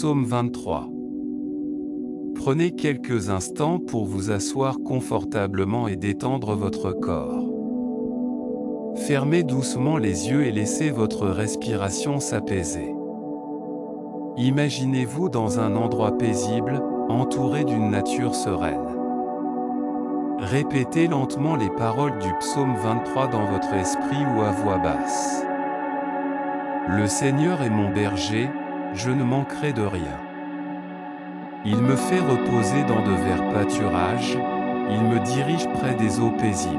Psaume 23. Prenez quelques instants pour vous asseoir confortablement et détendre votre corps. Fermez doucement les yeux et laissez votre respiration s'apaiser. Imaginez-vous dans un endroit paisible, entouré d'une nature sereine. Répétez lentement les paroles du psaume 23 dans votre esprit ou à voix basse. Le Seigneur est mon berger, je ne manquerai de rien. Il me fait reposer dans de verts pâturages, il me dirige près des eaux paisibles.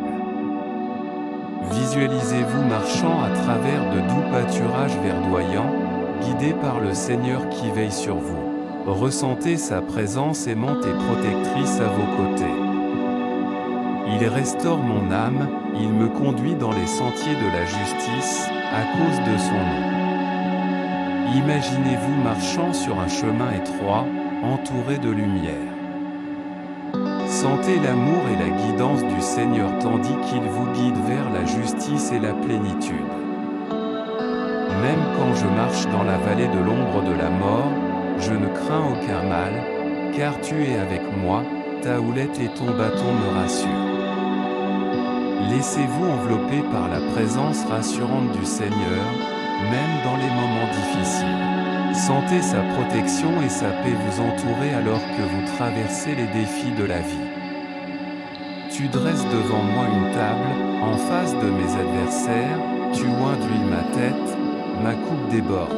Visualisez-vous marchant à travers de doux pâturages verdoyants, guidé par le Seigneur qui veille sur vous. Ressentez sa présence aimante et protectrice à vos côtés. Il restaure mon âme, il me conduit dans les sentiers de la justice, à cause de son nom. Imaginez-vous marchant sur un chemin étroit, entouré de lumière. Sentez l'amour et la guidance du Seigneur tandis qu'il vous guide vers la justice et la plénitude. Même quand je marche dans la vallée de l'ombre de la mort, je ne crains aucun mal, car tu es avec moi, ta houlette et ton bâton me rassurent. Laissez-vous envelopper par la présence rassurante du Seigneur, même dans les moments difficiles. Sentez sa protection et sa paix vous entourer alors que vous traversez les défis de la vie. Tu dresses devant moi une table, en face de mes adversaires, tu oins d'huile ma tête, ma coupe déborde.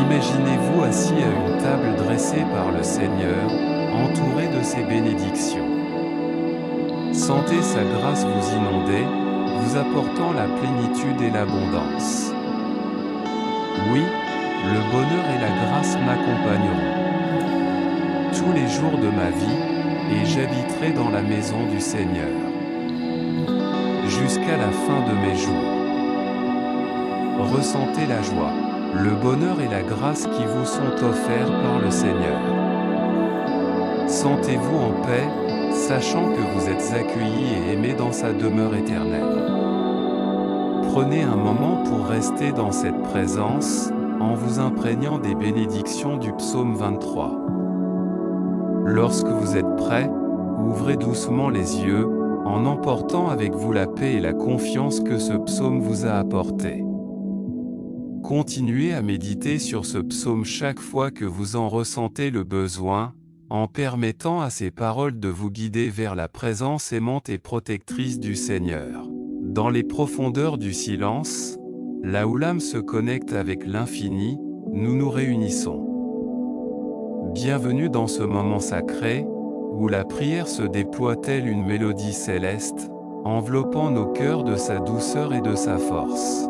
Imaginez-vous assis à une table dressée par le Seigneur, entouré de ses bénédictions. Sentez sa grâce vous inonder, vous apportant la plénitude et l'abondance. Oui, le bonheur et la grâce m'accompagneront tous les jours de ma vie, et j'habiterai dans la maison du Seigneur jusqu'à la fin de mes jours. Ressentez la joie, le bonheur et la grâce qui vous sont offerts par le Seigneur. Sentez-vous en paix, sachant que vous êtes accueillis et aimés dans sa demeure éternelle. Prenez un moment pour rester dans cette présence, en vous imprégnant des bénédictions du psaume 23. Lorsque vous êtes prêt, ouvrez doucement les yeux, en emportant avec vous la paix et la confiance que ce psaume vous a apporté. Continuez à méditer sur ce psaume chaque fois que vous en ressentez le besoin, en permettant à ces paroles de vous guider vers la présence aimante et protectrice du Seigneur. Dans les profondeurs du silence, là où l'âme se connecte avec l'infini, nous nous réunissons. Bienvenue dans ce moment sacré, où la prière se déploie telle une mélodie céleste, enveloppant nos cœurs de sa douceur et de sa force.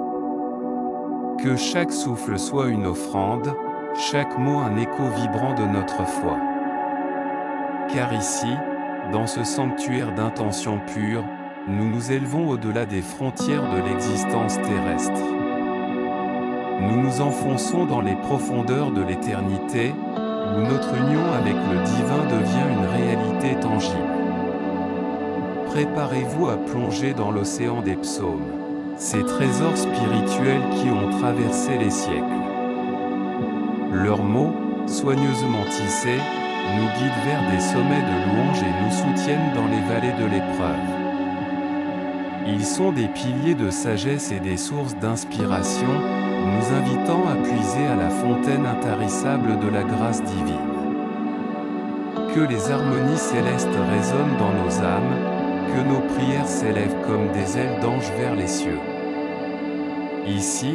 Que chaque souffle soit une offrande, chaque mot un écho vibrant de notre foi. Car ici, dans ce sanctuaire d'intention pure, nous nous élevons au-delà des frontières de l'existence terrestre. Nous nous enfonçons dans les profondeurs de l'éternité, où notre union avec le divin devient une réalité tangible. Préparez-vous à plonger dans l'océan des psaumes, ces trésors spirituels qui ont traversé les siècles. Leurs mots, soigneusement tissés, nous guident vers des sommets de louange et nous soutiennent dans les vallées de l'épreuve. Ils sont des piliers de sagesse et des sources d'inspiration, nous invitant à puiser à la fontaine intarissable de la grâce divine. Que les harmonies célestes résonnent dans nos âmes, que nos prières s'élèvent comme des ailes d'ange vers les cieux. Ici,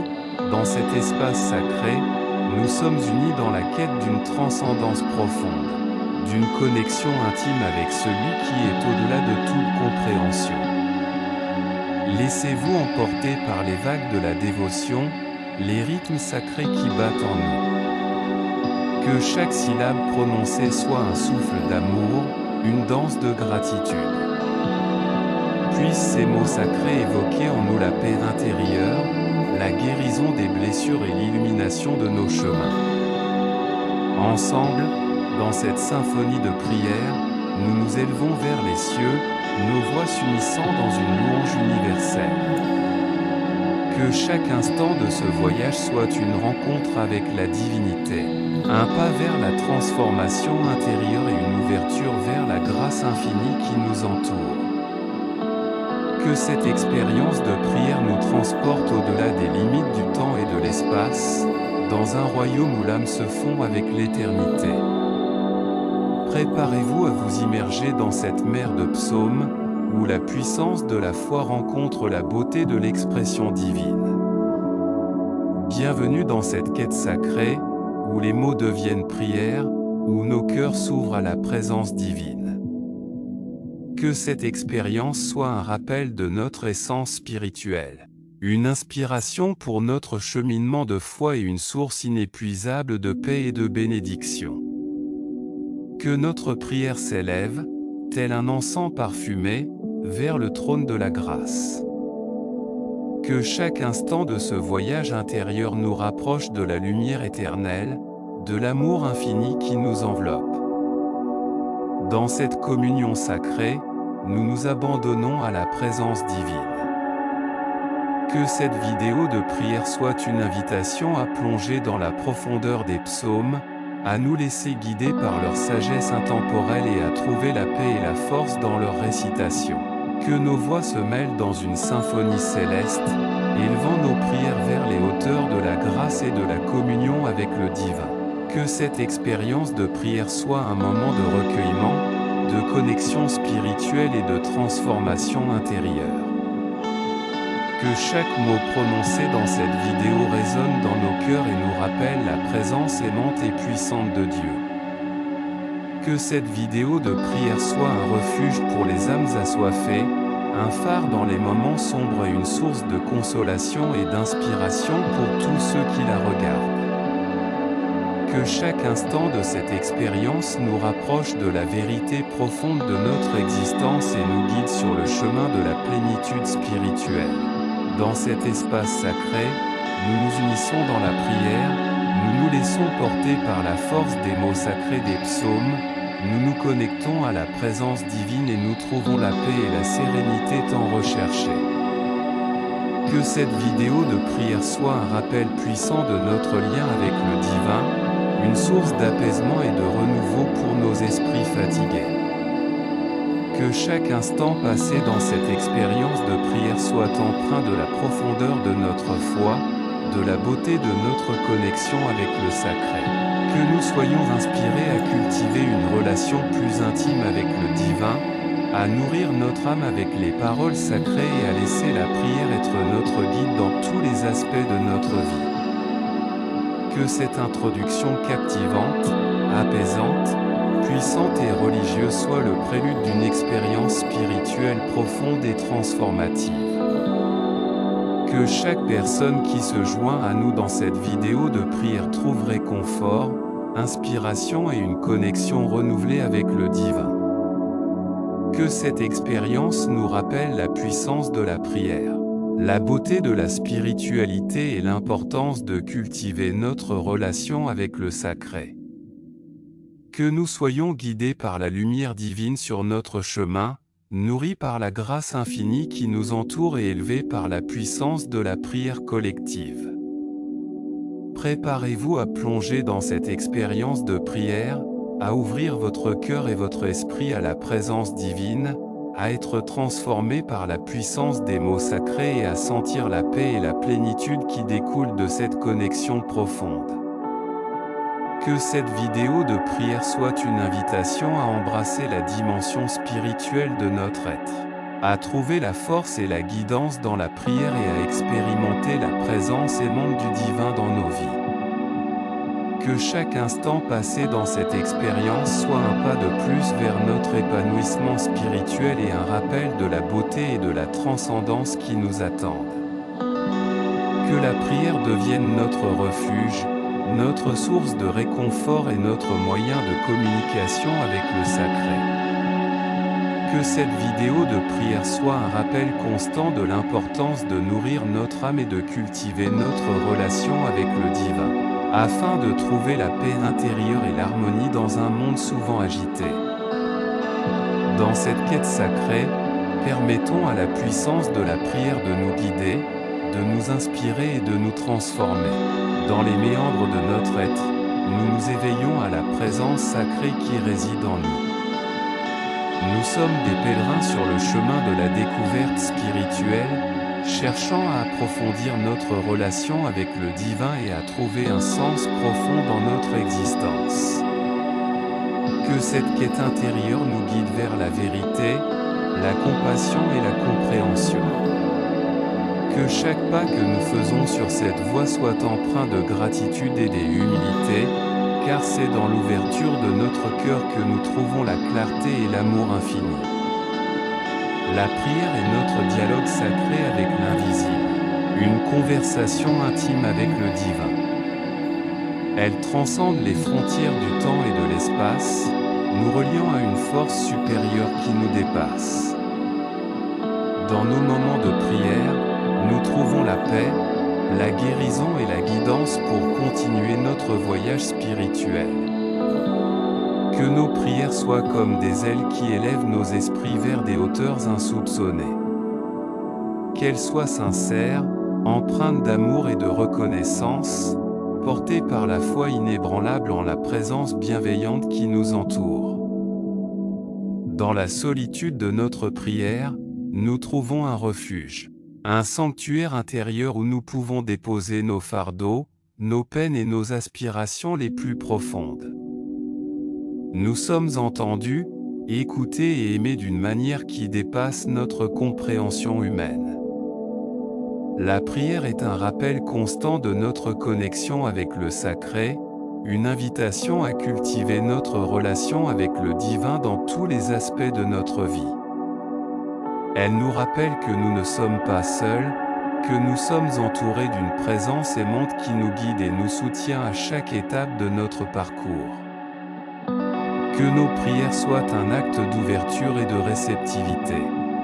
dans cet espace sacré, nous sommes unis dans la quête d'une transcendance profonde, d'une connexion intime avec celui qui est au-delà de toute compréhension. Laissez-vous emporter par les vagues de la dévotion, les rythmes sacrés qui battent en nous. Que chaque syllabe prononcée soit un souffle d'amour, une danse de gratitude. Puissent ces mots sacrés évoquer en nous la paix intérieure, la guérison des blessures et l'illumination de nos chemins. Ensemble, dans cette symphonie de prière, nous nous élevons vers les cieux, nos voix s'unissant dans une louange universelle. Que chaque instant de ce voyage soit une rencontre avec la divinité, un pas vers la transformation intérieure et une ouverture vers la grâce infinie qui nous entoure. Que cette expérience de prière nous transporte au-delà des limites du temps et de l'espace, dans un royaume où l'âme se fond avec l'éternité. Préparez-vous à vous immerger dans cette mer de psaumes, où la puissance de la foi rencontre la beauté de l'expression divine. Bienvenue dans cette quête sacrée, où les mots deviennent prières, où nos cœurs s'ouvrent à la présence divine. Que cette expérience soit un rappel de notre essence spirituelle, une inspiration pour notre cheminement de foi et une source inépuisable de paix et de bénédiction. Que notre prière s'élève, tel un encens parfumé, vers le trône de la grâce. Que chaque instant de ce voyage intérieur nous rapproche de la lumière éternelle, de l'amour infini qui nous enveloppe. Dans cette communion sacrée, nous nous abandonnons à la présence divine. Que cette vidéo de prière soit une invitation à plonger dans la profondeur des psaumes, à nous laisser guider par leur sagesse intemporelle et à trouver la paix et la force dans leur récitation. Que nos voix se mêlent dans une symphonie céleste, élevant nos prières vers les hauteurs de la grâce et de la communion avec le divin. Que cette expérience de prière soit un moment de recueillement, de connexion spirituelle et de transformation intérieure. Que chaque mot prononcé dans cette vidéo résonne dans nos cœurs et nous rappelle la présence aimante et puissante de Dieu. Que cette vidéo de prière soit un refuge pour les âmes assoiffées, un phare dans les moments sombres et une source de consolation et d'inspiration pour tous ceux qui la regardent. Que chaque instant de cette expérience nous rapproche de la vérité profonde de notre existence et nous guide sur le chemin de la plénitude spirituelle. Dans cet espace sacré, nous nous unissons dans la prière, nous nous laissons porter par la force des mots sacrés des psaumes, nous nous connectons à la présence divine et nous trouvons la paix et la sérénité tant recherchées. Que cette vidéo de prière soit un rappel puissant de notre lien avec le divin, une source d'apaisement et de renouveau pour nos esprits fatigués. Que chaque instant passé dans cette expérience de prière soit empreint de la profondeur de notre foi, de la beauté de notre connexion avec le sacré. Que nous soyons inspirés à cultiver une relation plus intime avec le divin, à nourrir notre âme avec les paroles sacrées et à laisser la prière être notre guide dans tous les aspects de notre vie. Que cette introduction captivante, apaisante, puissante et religieuse soit le prélude d'une expérience spirituelle profonde et transformative. Que chaque personne qui se joint à nous dans cette vidéo de prière trouve réconfort, inspiration et une connexion renouvelée avec le divin. Que cette expérience nous rappelle la puissance de la prière, la beauté de la spiritualité et l'importance de cultiver notre relation avec le sacré. Que nous soyons guidés par la lumière divine sur notre chemin, nourris par la grâce infinie qui nous entoure et élevés par la puissance de la prière collective. Préparez-vous à plonger dans cette expérience de prière, à ouvrir votre cœur et votre esprit à la présence divine, à être transformé par la puissance des mots sacrés et à sentir la paix et la plénitude qui découlent de cette connexion profonde. Que cette vidéo de prière soit une invitation à embrasser la dimension spirituelle de notre être, à trouver la force et la guidance dans la prière et à expérimenter la présence aimante du divin dans nos vies. Que chaque instant passé dans cette expérience soit un pas de plus vers notre épanouissement spirituel et un rappel de la beauté et de la transcendance qui nous attendent. Que la prière devienne notre refuge, notre source de réconfort et notre moyen de communication avec le sacré. Que cette vidéo de prière soit un rappel constant de l'importance de nourrir notre âme et de cultiver notre relation avec le divin, afin de trouver la paix intérieure et l'harmonie dans un monde souvent agité. Dans cette quête sacrée, permettons à la puissance de la prière de nous guider, de nous inspirer et de nous transformer. Dans les méandres de notre être, nous nous éveillons à la présence sacrée qui réside en nous. Nous sommes des pèlerins sur le chemin de la découverte spirituelle, cherchant à approfondir notre relation avec le divin et à trouver un sens profond dans notre existence. Que cette quête intérieure nous guide vers la vérité, la compassion et la compréhension. Que chaque pas que nous faisons sur cette voie soit empreint de gratitude et d'humilité, car c'est dans l'ouverture de notre cœur que nous trouvons la clarté et l'amour infini. La prière est notre dialogue sacré avec l'invisible, une conversation intime avec le divin. Elle transcende les frontières du temps et de l'espace, nous reliant à une force supérieure qui nous dépasse. Dans nos moments de prière, nous trouvons la paix, la guérison et la guidance pour continuer notre voyage spirituel. Que nos prières soient comme des ailes qui élèvent nos esprits vers des hauteurs insoupçonnées. Qu'elles soient sincères, empreintes d'amour et de reconnaissance, portées par la foi inébranlable en la présence bienveillante qui nous entoure. Dans la solitude de notre prière, nous trouvons un refuge, un sanctuaire intérieur où nous pouvons déposer nos fardeaux, nos peines et nos aspirations les plus profondes. Nous sommes entendus, écoutés et aimés d'une manière qui dépasse notre compréhension humaine. La prière est un rappel constant de notre connexion avec le sacré, une invitation à cultiver notre relation avec le divin dans tous les aspects de notre vie. Elle nous rappelle que nous ne sommes pas seuls, que nous sommes entourés d'une présence aimante qui nous guide et nous soutient à chaque étape de notre parcours. Que nos prières soient un acte d'ouverture et de réceptivité.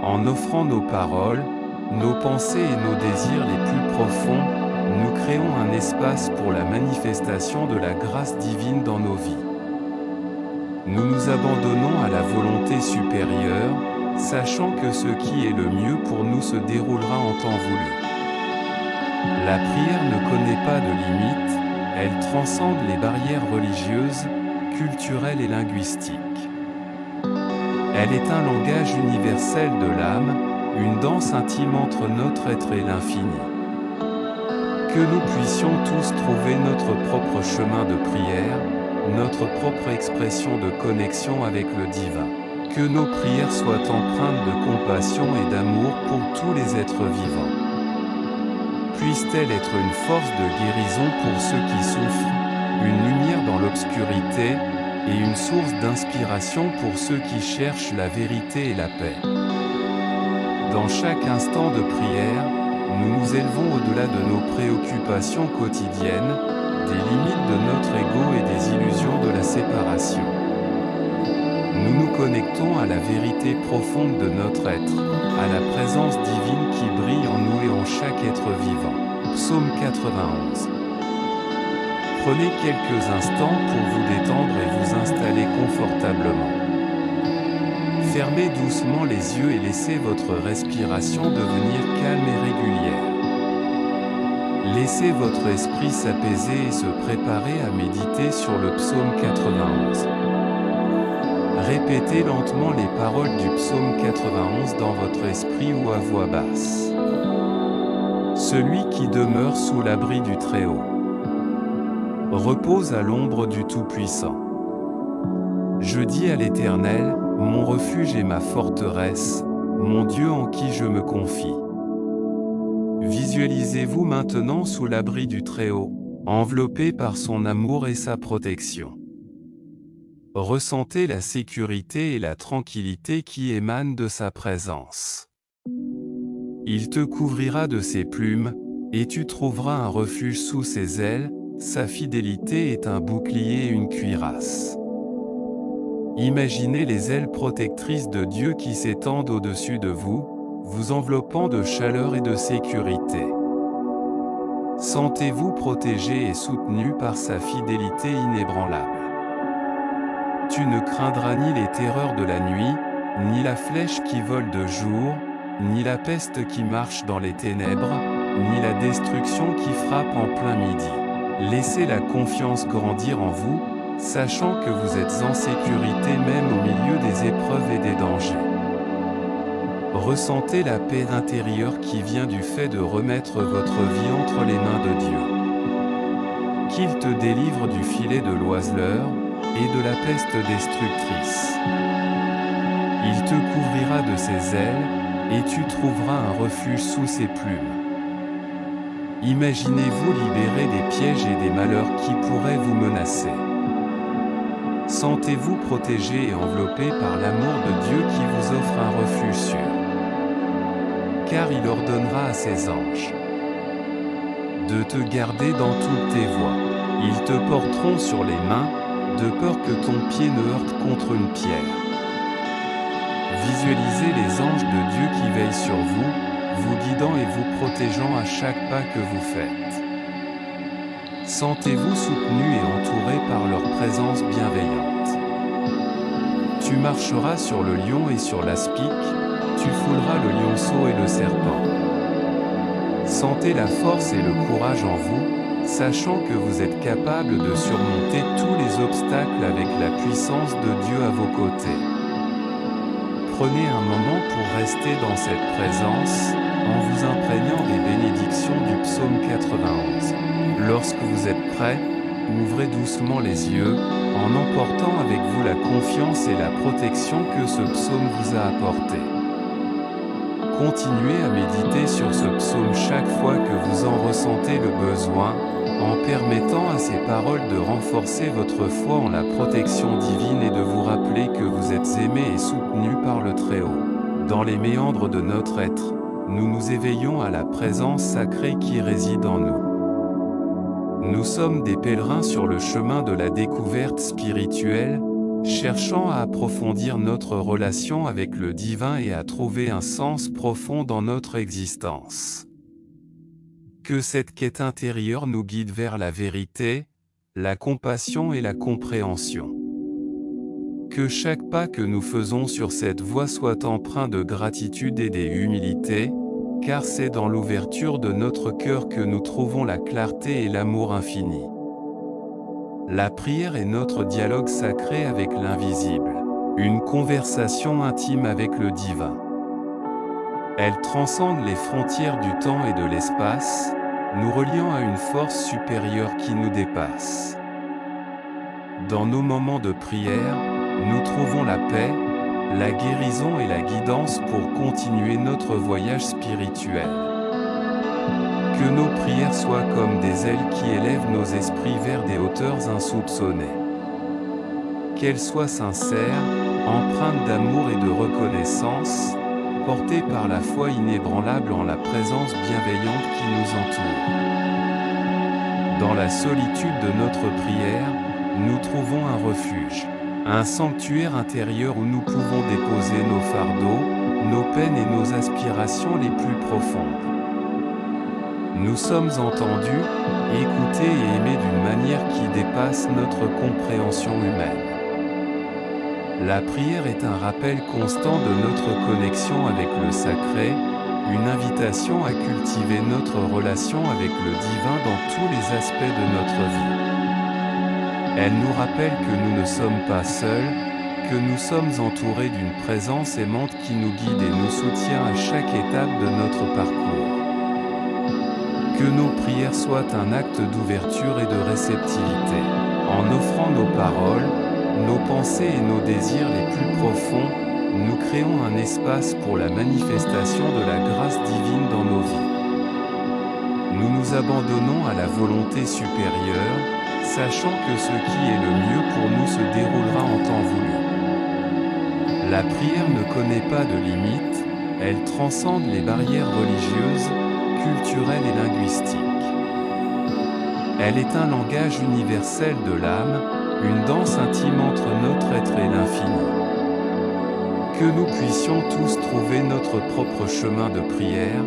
En offrant nos paroles, nos pensées et nos désirs les plus profonds, nous créons un espace pour la manifestation de la grâce divine dans nos vies. Nous nous abandonnons à la volonté supérieure, sachant que ce qui est le mieux pour nous se déroulera en temps voulu. La prière ne connaît pas de limites, elle transcende les barrières religieuses, culturelles et linguistiques. Elle est un langage universel de l'âme, une danse intime entre notre être et l'infini. Que nous puissions tous trouver notre propre chemin de prière, notre propre expression de connexion avec le divin. Que nos prières soient empreintes de compassion et d'amour pour tous les êtres vivants. Puisse-t-elle être une force de guérison pour ceux qui souffrent, une lumière dans l'obscurité, et une source d'inspiration pour ceux qui cherchent la vérité et la paix. Dans chaque instant de prière, nous nous élevons au-delà de nos préoccupations quotidiennes, des limites de notre ego et des illusions de la séparation. Nous nous connectons à la vérité profonde de notre être, à la présence divine qui brille en nous et en chaque être vivant. Psaume 91. Prenez quelques instants pour vous détendre et vous installer confortablement. Fermez doucement les yeux et laissez votre respiration devenir calme et régulière. Laissez votre esprit s'apaiser et se préparer à méditer sur le psaume 91. Répétez lentement les paroles du psaume 91 dans votre esprit ou à voix basse. Celui qui demeure sous l'abri du Très-Haut repose à l'ombre du Tout-Puissant. Je dis à l'Éternel, mon refuge et ma forteresse, mon Dieu en qui je me confie. Visualisez-vous maintenant sous l'abri du Très-Haut, enveloppé par son amour et sa protection. Ressentez la sécurité et la tranquillité qui émanent de sa présence. Il te couvrira de ses plumes, et tu trouveras un refuge sous ses ailes, sa fidélité est un bouclier et une cuirasse. Imaginez les ailes protectrices de Dieu qui s'étendent au-dessus de vous, vous enveloppant de chaleur et de sécurité. Sentez-vous protégé et soutenu par sa fidélité inébranlable. Tu ne craindras ni les terreurs de la nuit, ni la flèche qui vole de jour, ni la peste qui marche dans les ténèbres, ni la destruction qui frappe en plein midi. Laissez la confiance grandir en vous, sachant que vous êtes en sécurité même au milieu des épreuves et des dangers. Ressentez la paix intérieure qui vient du fait de remettre votre vie entre les mains de Dieu. Qu'il te délivre du filet de l'oiseleur et de la peste destructrice. Il te couvrira de ses ailes, et tu trouveras un refuge sous ses plumes. Imaginez-vous libéré des pièges et des malheurs qui pourraient vous menacer. Sentez-vous protégé et enveloppé par l'amour de Dieu qui vous offre un refuge sûr. Car il ordonnera à ses anges de te garder dans toutes tes voies. Ils te porteront sur les mains, de peur que ton pied ne heurte contre une pierre. Visualisez les anges de Dieu qui veillent sur vous, vous guidant et vous protégeant à chaque pas que vous faites. Sentez-vous soutenu et entouré par leur présence bienveillante. Tu marcheras sur le lion et sur l'aspic, tu fouleras le lionceau et le serpent. Sentez la force et le courage en vous, sachant que vous êtes capable de surmonter tous les obstacles avec la puissance de Dieu à vos côtés. Prenez un moment pour rester dans cette présence, en vous imprégnant des bénédictions du psaume 91. Lorsque vous êtes prêt, ouvrez doucement les yeux, en emportant avec vous la confiance et la protection que ce psaume vous a apporté. Continuez à méditer sur ce psaume chaque fois que vous en ressentez le besoin, en permettant à ces paroles de renforcer votre foi en la protection divine et de vous rappeler que vous êtes aimé et soutenu par le Très-Haut. Dans les méandres de notre être, nous nous éveillons à la présence sacrée qui réside en nous. Nous sommes des pèlerins sur le chemin de la découverte spirituelle, cherchant à approfondir notre relation avec le divin et à trouver un sens profond dans notre existence. Que cette quête intérieure nous guide vers la vérité, la compassion et la compréhension. Que chaque pas que nous faisons sur cette voie soit empreint de gratitude et d'humilité, car c'est dans l'ouverture de notre cœur que nous trouvons la clarté et l'amour infini. La prière est notre dialogue sacré avec l'invisible, une conversation intime avec le divin. Elle transcende les frontières du temps et de l'espace, nous reliant à une force supérieure qui nous dépasse. Dans nos moments de prière, nous trouvons la paix, la guérison et la guidance pour continuer notre voyage spirituel. Que nos prières soient comme des ailes qui élèvent nos esprits vers des hauteurs insoupçonnées. Qu'elles soient sincères, empreintes d'amour et de reconnaissance, portées par la foi inébranlable en la présence bienveillante qui nous entoure. Dans la solitude de notre prière, nous trouvons un refuge, un sanctuaire intérieur où nous pouvons déposer nos fardeaux, nos peines et nos aspirations les plus profondes. Nous sommes entendus, écoutés et aimés d'une manière qui dépasse notre compréhension humaine. La prière est un rappel constant de notre connexion avec le sacré, une invitation à cultiver notre relation avec le divin dans tous les aspects de notre vie. Elle nous rappelle que nous ne sommes pas seuls, que nous sommes entourés d'une présence aimante qui nous guide et nous soutient à chaque étape de notre parcours. Que nos prières soient un acte d'ouverture et de réceptivité. En offrant nos paroles, nos pensées et nos désirs les plus profonds, nous créons un espace pour la manifestation de la grâce divine dans nos vies. Nous nous abandonnons à la volonté supérieure, sachant que ce qui est le mieux pour nous se déroulera en temps voulu. La prière ne connaît pas de limites, elle transcende les barrières religieuses, culturelles et linguistiques. Elle est un langage universel de l'âme, une danse intime entre notre être et l'infini. Que nous puissions tous trouver notre propre chemin de prière,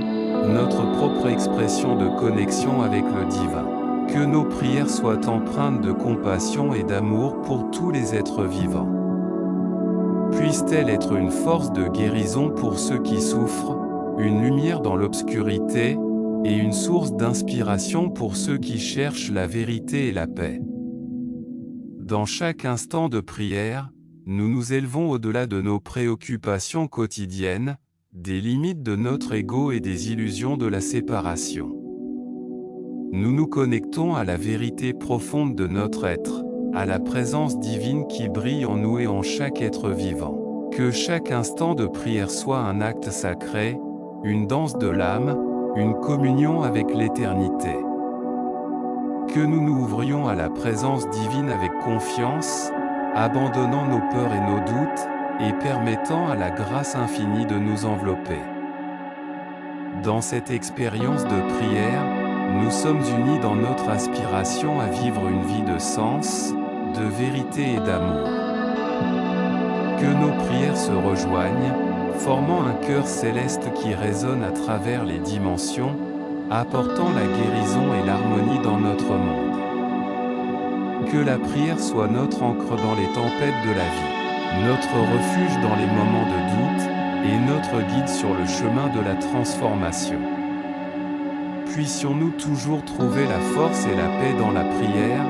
notre propre expression de connexion avec le divin. Que nos prières soient empreintes de compassion et d'amour pour tous les êtres vivants. Puisse-t-elle être une force de guérison pour ceux qui souffrent, une lumière dans l'obscurité, et une source d'inspiration pour ceux qui cherchent la vérité et la paix. Dans chaque instant de prière, nous nous élevons au-delà de nos préoccupations quotidiennes, des limites de notre ego et des illusions de la séparation. Nous nous connectons à la vérité profonde de notre être, à la présence divine qui brille en nous et en chaque être vivant. Que chaque instant de prière soit un acte sacré, une danse de l'âme, une communion avec l'éternité. Que nous nous ouvrions à la présence divine avec confiance, abandonnant nos peurs et nos doutes, et permettant à la grâce infinie de nous envelopper. Dans cette expérience de prière, nous sommes unis dans notre aspiration à vivre une vie de sens, de vérité et d'amour. Que nos prières se rejoignent, formant un cœur céleste qui résonne à travers les dimensions, apportant la guérison et l'harmonie dans notre monde. Que la prière soit notre ancre dans les tempêtes de la vie, notre refuge dans les moments de doute, et notre guide sur le chemin de la transformation. Puissions-nous toujours trouver la force et la paix dans la prière,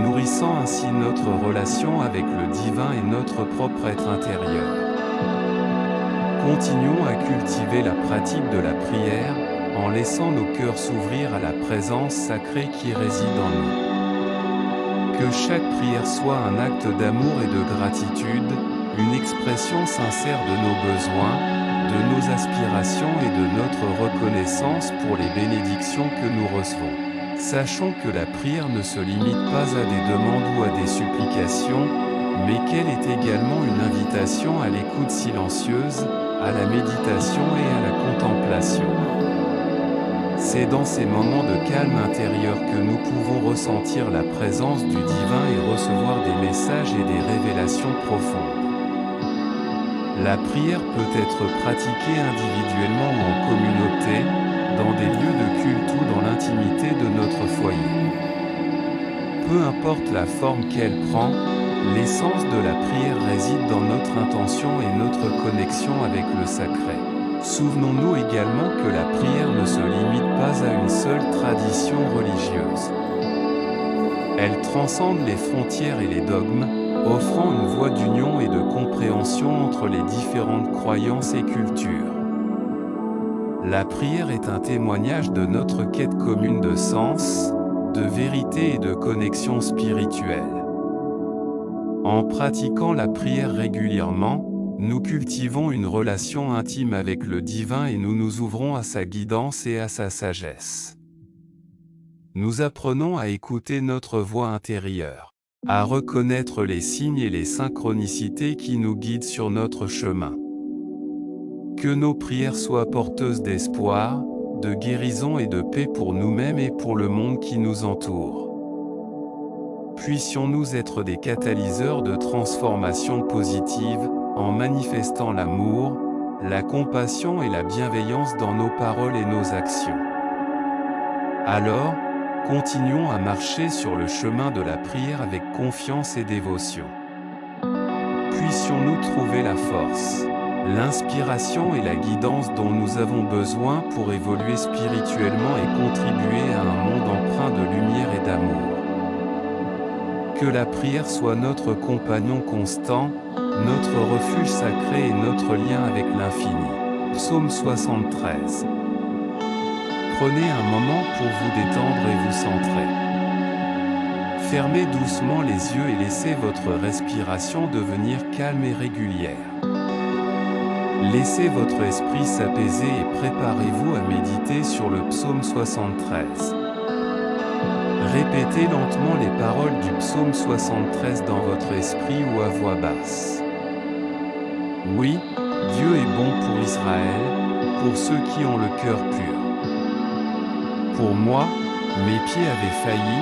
nourrissant ainsi notre relation avec le divin et notre propre être intérieur. Continuons à cultiver la pratique de la prière, en laissant nos cœurs s'ouvrir à la présence sacrée qui réside en nous. Que chaque prière soit un acte d'amour et de gratitude, une expression sincère de nos besoins, de nos aspirations et de notre reconnaissance pour les bénédictions que nous recevons. Sachons que la prière ne se limite pas à des demandes ou à des supplications, mais qu'elle est également une invitation à l'écoute silencieuse, à la méditation et à la contemplation. C'est dans ces moments de calme intérieur que nous pouvons ressentir la présence du divin et recevoir des messages et des révélations profondes. La prière peut être pratiquée individuellement ou en communauté, dans des lieux de culte ou dans l'intimité de notre foyer. Peu importe la forme qu'elle prend, l'essence de la prière réside dans notre intention et notre connexion avec le sacré. Souvenons-nous également que la prière ne se limite pas à une seule tradition religieuse. Elle transcende les frontières et les dogmes, offrant une voie d'union et de compréhension entre les différentes croyances et cultures. La prière est un témoignage de notre quête commune de sens, de vérité et de connexion spirituelle. En pratiquant la prière régulièrement, nous cultivons une relation intime avec le divin et nous nous ouvrons à sa guidance et à sa sagesse. Nous apprenons à écouter notre voix intérieure, à reconnaître les signes et les synchronicités qui nous guident sur notre chemin. Que nos prières soient porteuses d'espoir, de guérison et de paix pour nous-mêmes et pour le monde qui nous entoure. Puissions-nous être des catalyseurs de transformation positive, en manifestant l'amour, la compassion et la bienveillance dans nos paroles et nos actions. Alors, continuons à marcher sur le chemin de la prière avec confiance et dévotion. Puissions-nous trouver la force, l'inspiration et la guidance dont nous avons besoin pour évoluer spirituellement et contribuer à un monde empreint de lumière et d'amour. Que la prière soit notre compagnon constant, notre refuge sacré et notre lien avec l'infini. Psaume 73. Prenez un moment pour vous détendre et vous centrer. Fermez doucement les yeux et laissez votre respiration devenir calme et régulière. Laissez votre esprit s'apaiser et préparez-vous à méditer sur le psaume 73. Répétez lentement les paroles du psaume 73 dans votre esprit ou à voix basse. Oui, Dieu est bon pour Israël, pour ceux qui ont le cœur pur. Pour moi, mes pieds avaient failli,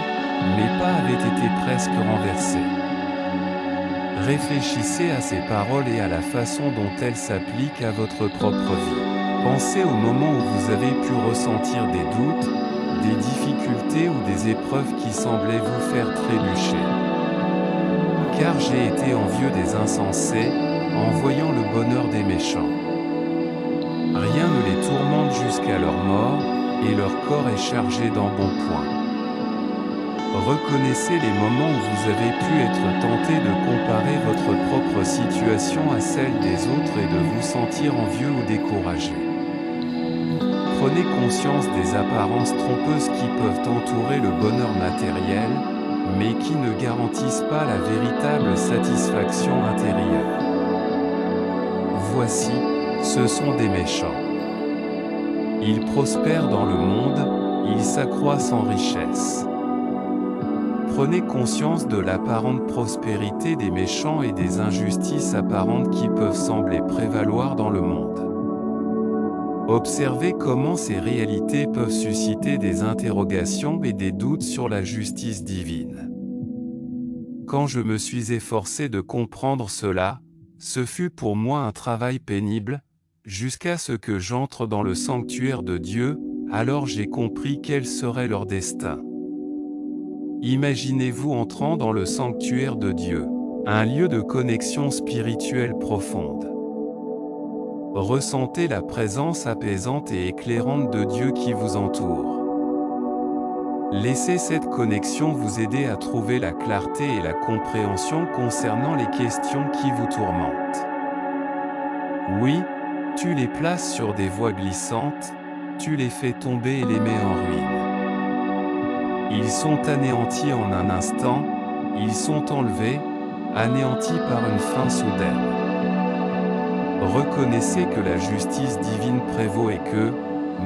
mes pas avaient été presque renversés. Réfléchissez à ces paroles et à la façon dont elles s'appliquent à votre propre vie. Pensez au moment où vous avez pu ressentir des doutes, des difficultés ou des épreuves qui semblaient vous faire trébucher. Car j'ai été envieux des insensés, en voyant le bonheur des méchants. Rien ne les tourmente jusqu'à leur mort, et leur corps est chargé d'embonpoint. Reconnaissez les moments où vous avez pu être tenté de comparer votre propre situation à celle des autres et de vous sentir envieux ou découragé. Prenez conscience des apparences trompeuses qui peuvent entourer le bonheur matériel, mais qui ne garantissent pas la véritable satisfaction intérieure. Voici, ce sont des méchants. Ils prospèrent dans le monde, ils s'accroissent en richesse. Prenez conscience de l'apparente prospérité des méchants et des injustices apparentes qui peuvent sembler prévaloir dans le monde. Observez comment ces réalités peuvent susciter des interrogations et des doutes sur la justice divine. Quand je me suis efforcé de comprendre cela, ce fut pour moi un travail pénible, jusqu'à ce que j'entre dans le sanctuaire de Dieu, alors j'ai compris quel serait leur destin. Imaginez-vous entrant dans le sanctuaire de Dieu, un lieu de connexion spirituelle profonde. Ressentez la présence apaisante et éclairante de Dieu qui vous entoure. Laissez cette connexion vous aider à trouver la clarté et la compréhension concernant les questions qui vous tourmentent. Oui, tu les places sur des voies glissantes, tu les fais tomber et les mets en ruine. Ils sont anéantis en un instant, ils sont enlevés, anéantis par une fin soudaine. Reconnaissez que la justice divine prévaut et que,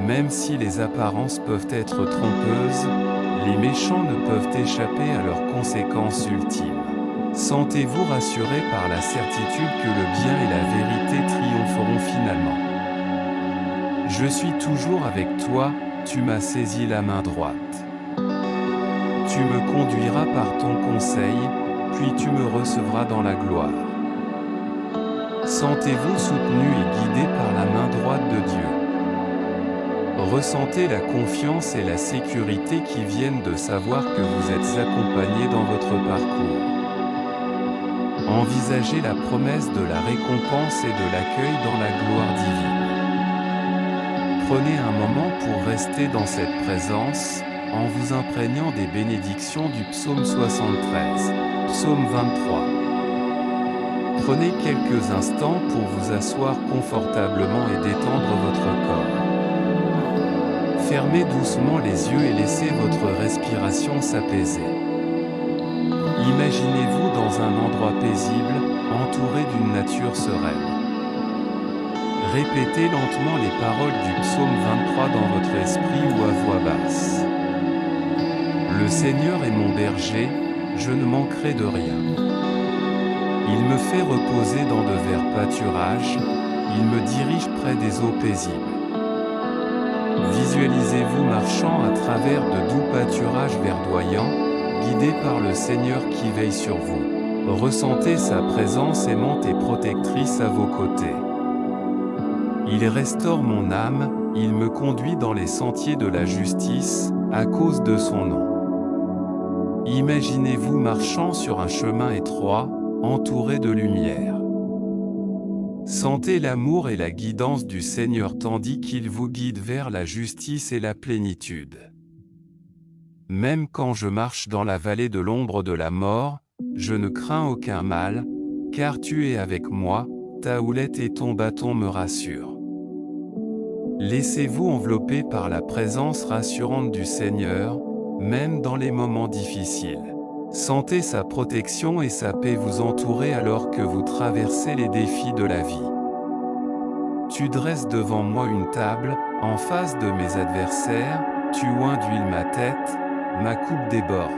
même si les apparences peuvent être trompeuses, les méchants ne peuvent échapper à leurs conséquences ultimes. Sentez-vous rassuré par la certitude que le bien et la vérité triompheront finalement. Je suis toujours avec toi, tu m'as saisi la main droite. Tu me conduiras par ton conseil, puis tu me recevras dans la gloire. Sentez-vous soutenu et guidé par la main droite de Dieu. Ressentez la confiance et la sécurité qui viennent de savoir que vous êtes accompagné dans votre parcours. Envisagez la promesse de la récompense et de l'accueil dans la gloire divine. Prenez un moment pour rester dans cette présence, en vous imprégnant des bénédictions du psaume 73, psaume 23. Prenez quelques instants pour vous asseoir confortablement et détendre votre corps. Fermez doucement les yeux et laissez votre respiration s'apaiser. Imaginez-vous dans un endroit paisible, entouré d'une nature sereine. Répétez lentement les paroles du psaume 23 dans votre esprit ou à voix basse. Le Seigneur est mon berger, je ne manquerai de rien. Il me fait reposer dans de verts pâturages, il me dirige près des eaux paisibles. Visualisez-vous marchant à travers de doux pâturages verdoyants, guidé par le Seigneur qui veille sur vous. Ressentez sa présence aimante et protectrice à vos côtés. Il restaure mon âme, il me conduit dans les sentiers de la justice, à cause de son nom. Imaginez-vous marchant sur un chemin étroit, entouré de lumière. Sentez l'amour et la guidance du Seigneur tandis qu'il vous guide vers la justice et la plénitude. Même quand je marche dans la vallée de l'ombre de la mort, je ne crains aucun mal, car tu es avec moi, ta houlette et ton bâton me rassurent. Laissez-vous envelopper par la présence rassurante du Seigneur, même dans les moments difficiles. Sentez sa protection et sa paix vous entourer alors que vous traversez les défis de la vie. Tu dresses devant moi une table, en face de mes adversaires, tu oins d'huile ma tête, ma coupe déborde.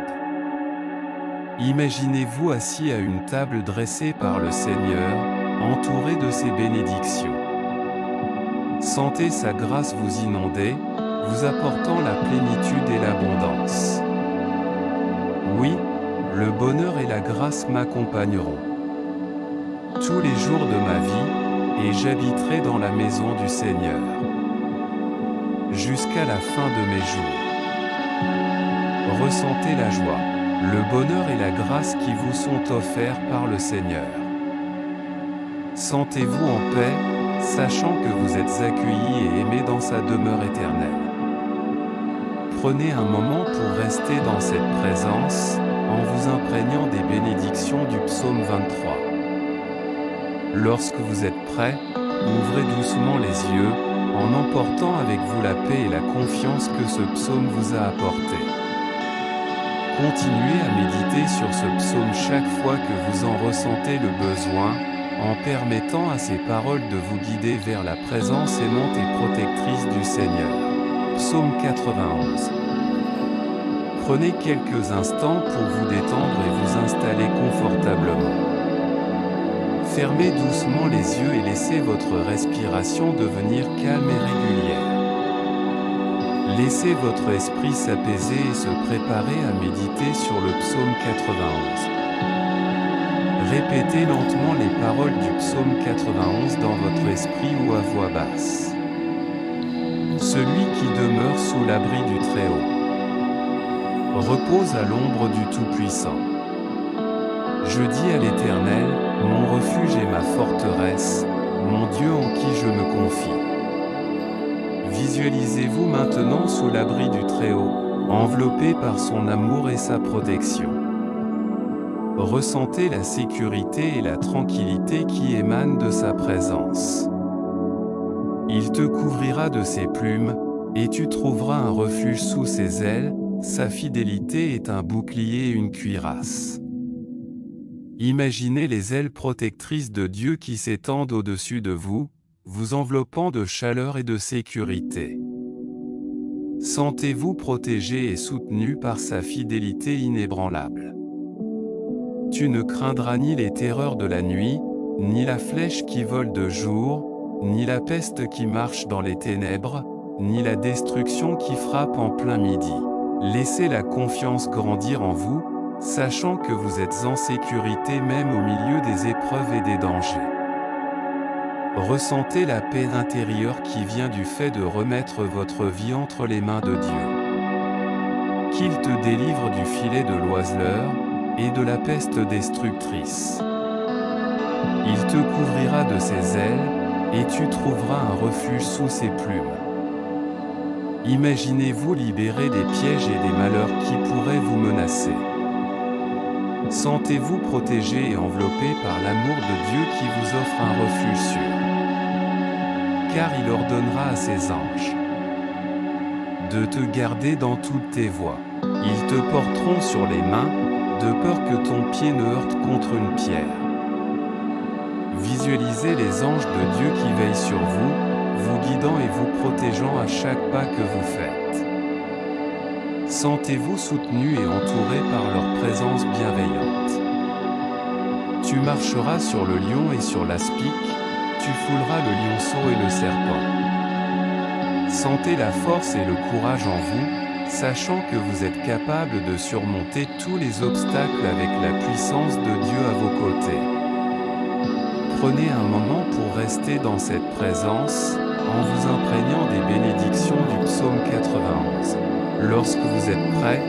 Imaginez-vous assis à une table dressée par le Seigneur, entouré de ses bénédictions. Sentez sa grâce vous inonder, vous apportant la plénitude et l'abondance. Oui, le bonheur et la grâce m'accompagneront tous les jours de ma vie, et j'habiterai dans la maison du Seigneur jusqu'à la fin de mes jours. Ressentez la joie, le bonheur et la grâce qui vous sont offerts par le Seigneur. Sentez-vous en paix, sachant que vous êtes accueillis et aimés dans sa demeure éternelle. Prenez un moment pour rester dans cette présence, en vous imprégnant des bénédictions du psaume 23. Lorsque vous êtes prêt, ouvrez doucement les yeux, en emportant avec vous la paix et la confiance que ce psaume vous a apporté. Continuez à méditer sur ce psaume chaque fois que vous en ressentez le besoin, en permettant à ces paroles de vous guider vers la présence aimante et protectrice du Seigneur. Psaume 91. Prenez quelques instants pour vous détendre et vous installer confortablement. Fermez doucement les yeux et laissez votre respiration devenir calme et régulière. Laissez votre esprit s'apaiser et se préparer à méditer sur le psaume 91. Répétez lentement les paroles du psaume 91 dans votre esprit ou à voix basse. Celui qui demeure sous l'abri du Très-Haut repose à l'ombre du Tout-Puissant. Je dis à l'Éternel, mon refuge et ma forteresse, mon Dieu en qui je me confie. Visualisez-vous maintenant sous l'abri du Très-Haut, enveloppé par son amour et sa protection. Ressentez la sécurité et la tranquillité qui émanent de sa présence. Il te couvrira de ses plumes, et tu trouveras un refuge sous ses ailes, sa fidélité est un bouclier et une cuirasse. Imaginez les ailes protectrices de Dieu qui s'étendent au-dessus de vous, vous enveloppant de chaleur et de sécurité. Sentez-vous protégé et soutenu par sa fidélité inébranlable. Tu ne craindras ni les terreurs de la nuit, ni la flèche qui vole de jour, ni la peste qui marche dans les ténèbres, ni la destruction qui frappe en plein midi. Laissez la confiance grandir en vous, sachant que vous êtes en sécurité même au milieu des épreuves et des dangers. Ressentez la paix intérieure qui vient du fait de remettre votre vie entre les mains de Dieu. Qu'il te délivre du filet de l'oiseleur et de la peste destructrice. Il te couvrira de ses ailes, et tu trouveras un refuge sous ses plumes. Imaginez-vous libéré des pièges et des malheurs qui pourraient vous menacer. Sentez-vous protégé et enveloppé par l'amour de Dieu qui vous offre un refuge sûr. Car il ordonnera à ses anges de te garder dans toutes tes voies. Ils te porteront sur les mains, de peur que ton pied ne heurte contre une pierre. Visualisez les anges de Dieu qui veillent sur vous, vous guidant et vous protégeant à chaque pas que vous faites. Sentez-vous soutenu et entouré par leur présence bienveillante. Tu marcheras sur le lion et sur l'aspic, tu fouleras le lionceau et le serpent. Sentez la force et le courage en vous, sachant que vous êtes capable de surmonter tous les obstacles avec la puissance de Dieu à vos côtés. Prenez un moment pour rester dans cette présence, en vous imprégnant des bénédictions du psaume 91. Lorsque vous êtes prêt,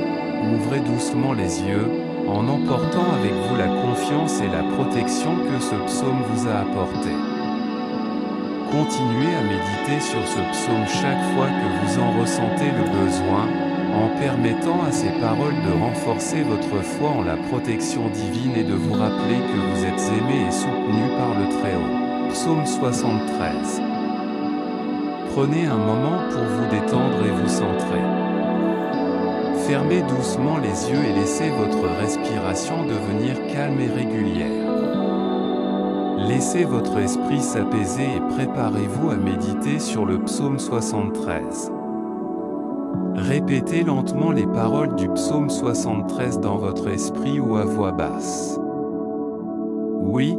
ouvrez doucement les yeux, en emportant avec vous la confiance et la protection que ce psaume vous a apporté. Continuez à méditer sur ce psaume chaque fois que vous en ressentez le besoin, en permettant à ces paroles de renforcer votre foi en la protection divine et de vous rappeler que vous êtes aimé et soutenu par le Très-Haut. Psaume 73. Prenez un moment pour vous détendre et vous centrer. Fermez doucement les yeux et laissez votre respiration devenir calme et régulière. Laissez votre esprit s'apaiser et préparez-vous à méditer sur le psaume 73. Répétez lentement les paroles du psaume 73 dans votre esprit ou à voix basse. Oui,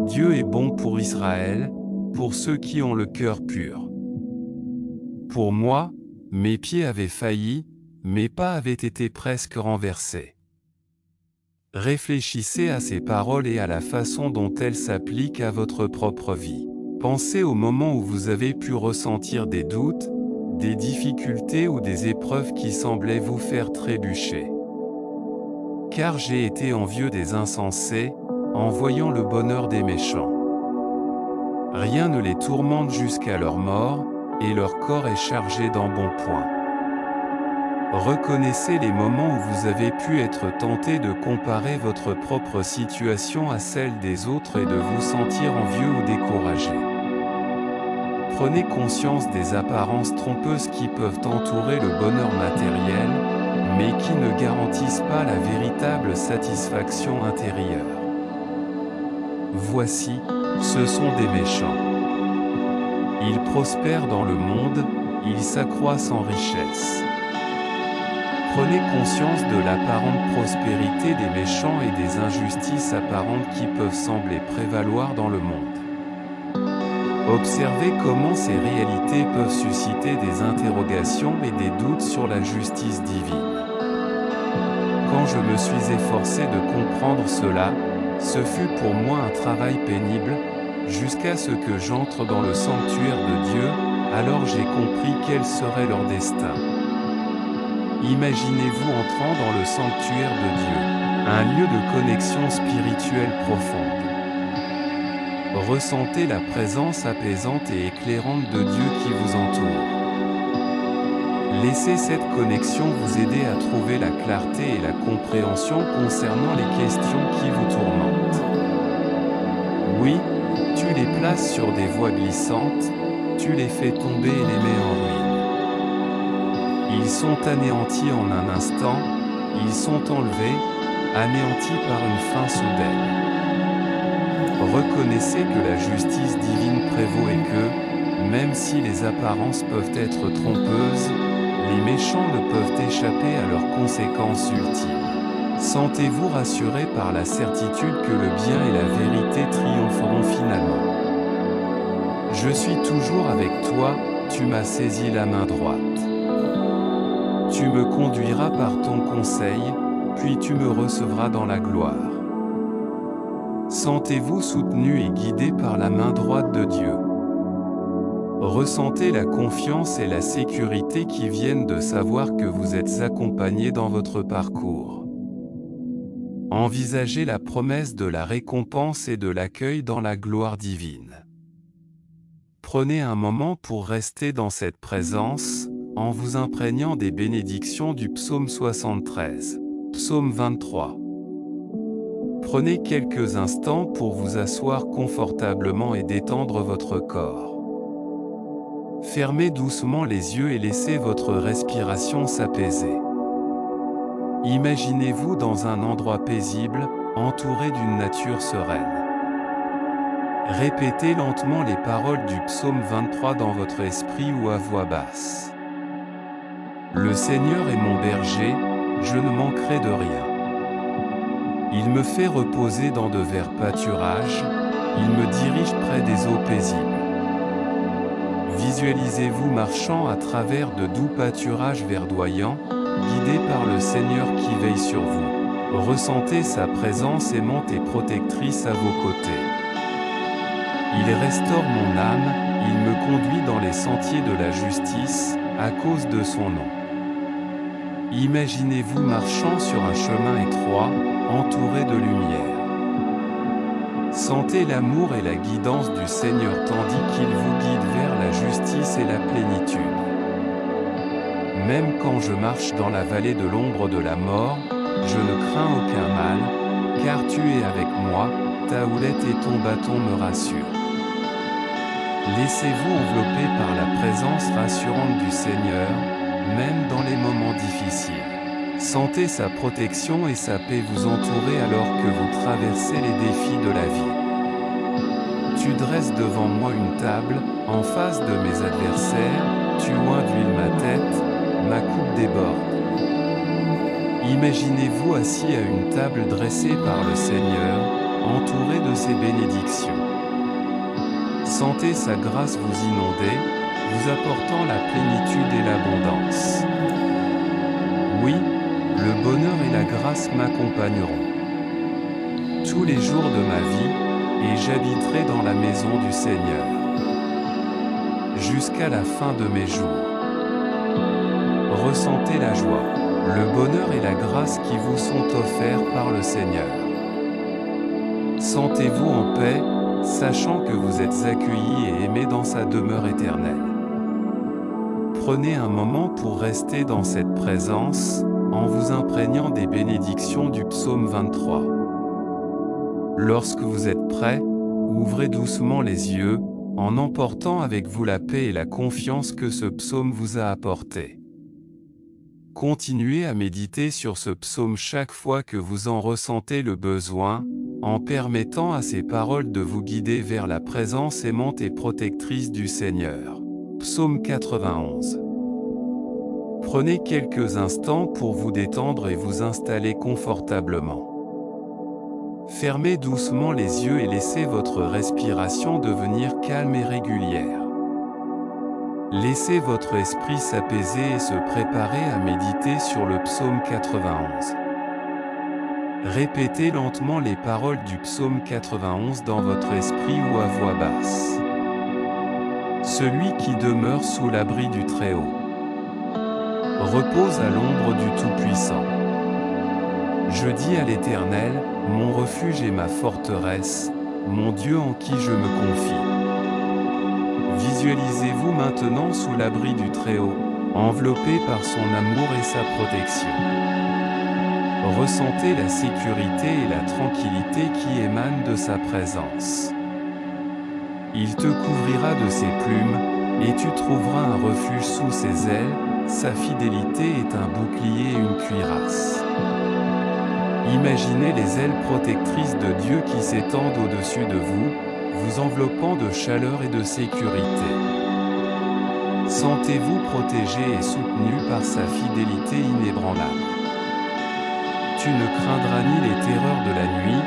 Dieu est bon pour Israël, pour ceux qui ont le cœur pur. Pour moi, mes pieds avaient failli, mes pas avaient été presque renversés. Réfléchissez à ces paroles et à la façon dont elles s'appliquent à votre propre vie. Pensez au moment où vous avez pu ressentir des doutes, des difficultés ou des épreuves qui semblaient vous faire trébucher. Car j'ai été envieux des insensés, en voyant le bonheur des méchants. Rien ne les tourmente jusqu'à leur mort, et leur corps est chargé d'embonpoint. Reconnaissez les moments où vous avez pu être tenté de comparer votre propre situation à celle des autres et de vous sentir envieux ou découragé. Prenez conscience des apparences trompeuses qui peuvent entourer le bonheur matériel, mais qui ne garantissent pas la véritable satisfaction intérieure. Voici, ce sont des méchants. Ils prospèrent dans le monde, ils s'accroissent en richesse. Prenez conscience de l'apparente prospérité des méchants et des injustices apparentes qui peuvent sembler prévaloir dans le monde. Observez comment ces réalités peuvent susciter des interrogations et des doutes sur la justice divine. Quand je me suis efforcé de comprendre cela, ce fut pour moi un travail pénible, jusqu'à ce que j'entre dans le sanctuaire de Dieu, alors j'ai compris quel serait leur destin. Imaginez-vous entrant dans le sanctuaire de Dieu, un lieu de connexion spirituelle profonde. Ressentez la présence apaisante et éclairante de Dieu qui vous entoure. Laissez cette connexion vous aider à trouver la clarté et la compréhension concernant les questions qui vous tourmentent. Oui, tu les places sur des voies glissantes, tu les fais tomber et les mets en ruine. Ils sont anéantis en un instant, ils sont enlevés, anéantis par une fin soudaine. Reconnaissez que la justice divine prévaut et que, même si les apparences peuvent être trompeuses, les méchants ne peuvent échapper à leurs conséquences ultimes. Sentez-vous rassuré par la certitude que le bien et la vérité triompheront finalement. Je suis toujours avec toi, tu m'as saisi la main droite. Tu me conduiras par ton conseil, puis tu me recevras dans la gloire. Sentez-vous soutenu et guidé par la main droite de Dieu. Ressentez la confiance et la sécurité qui viennent de savoir que vous êtes accompagné dans votre parcours. Envisagez la promesse de la récompense et de l'accueil dans la gloire divine. Prenez un moment pour rester dans cette présence, en vous imprégnant des bénédictions du psaume 73. Psaume 23. Prenez quelques instants pour vous asseoir confortablement et détendre votre corps. Fermez doucement les yeux et laissez votre respiration s'apaiser. Imaginez-vous dans un endroit paisible, entouré d'une nature sereine. Répétez lentement les paroles du psaume 23 dans votre esprit ou à voix basse. Le Seigneur est mon berger, je ne manquerai de rien. Il me fait reposer dans de verts pâturages, il me dirige près des eaux paisibles. Visualisez-vous marchant à travers de doux pâturages verdoyants, guidé par le Seigneur qui veille sur vous. Ressentez sa présence aimante et protectrice à vos côtés. Il restaure mon âme, il me conduit dans les sentiers de la justice, à cause de son nom. Imaginez-vous marchant sur un chemin étroit, entouré de lumière. Sentez l'amour et la guidance du Seigneur tandis qu'il vous guide vers la justice et la plénitude. Même quand je marche dans la vallée de l'ombre de la mort, je ne crains aucun mal, car tu es avec moi, ta houlette et ton bâton me rassurent. Laissez-vous envelopper par la présence rassurante du Seigneur, même dans les moments difficiles. Sentez sa protection et sa paix vous entourer alors que vous traversez les défis de la vie. Tu dresses devant moi une table, en face de mes adversaires, tu oins d'huile ma tête, ma coupe déborde. Imaginez-vous assis à une table dressée par le Seigneur, entouré de ses bénédictions. Sentez sa grâce vous inonder, vous apportant la plénitude et l'abondance. Oui, le bonheur et la grâce m'accompagneront tous les jours de ma vie, et j'habiterai dans la maison du Seigneur jusqu'à la fin de mes jours. Ressentez la joie, le bonheur et la grâce qui vous sont offerts par le Seigneur. Sentez-vous en paix, sachant que vous êtes accueillis et aimés dans sa demeure éternelle. Prenez un moment pour rester dans cette présence, en vous imprégnant des bénédictions du psaume 23. Lorsque vous êtes prêt, ouvrez doucement les yeux, en emportant avec vous la paix et la confiance que ce psaume vous a apporté. Continuez à méditer sur ce psaume chaque fois que vous en ressentez le besoin, en permettant à ces paroles de vous guider vers la présence aimante et protectrice du Seigneur. Psaume 91. Prenez quelques instants pour vous détendre et vous installer confortablement. Fermez doucement les yeux et laissez votre respiration devenir calme et régulière. Laissez votre esprit s'apaiser et se préparer à méditer sur le psaume 91. Répétez lentement les paroles du psaume 91 dans votre esprit ou à voix basse. Celui qui demeure sous l'abri du Très-Haut repose à l'ombre du Tout-Puissant. Je dis à l'Éternel, mon refuge et ma forteresse, mon Dieu en qui je me confie. Visualisez-vous maintenant sous l'abri du Très-Haut, enveloppé par son amour et sa protection. Ressentez la sécurité et la tranquillité qui émanent de sa présence. Il te couvrira de ses plumes, et tu trouveras un refuge sous ses ailes, sa fidélité est un bouclier et une cuirasse. Imaginez les ailes protectrices de Dieu qui s'étendent au-dessus de vous, vous enveloppant de chaleur et de sécurité. Sentez-vous protégé et soutenu par sa fidélité inébranlable. Tu ne craindras ni les terreurs de la nuit,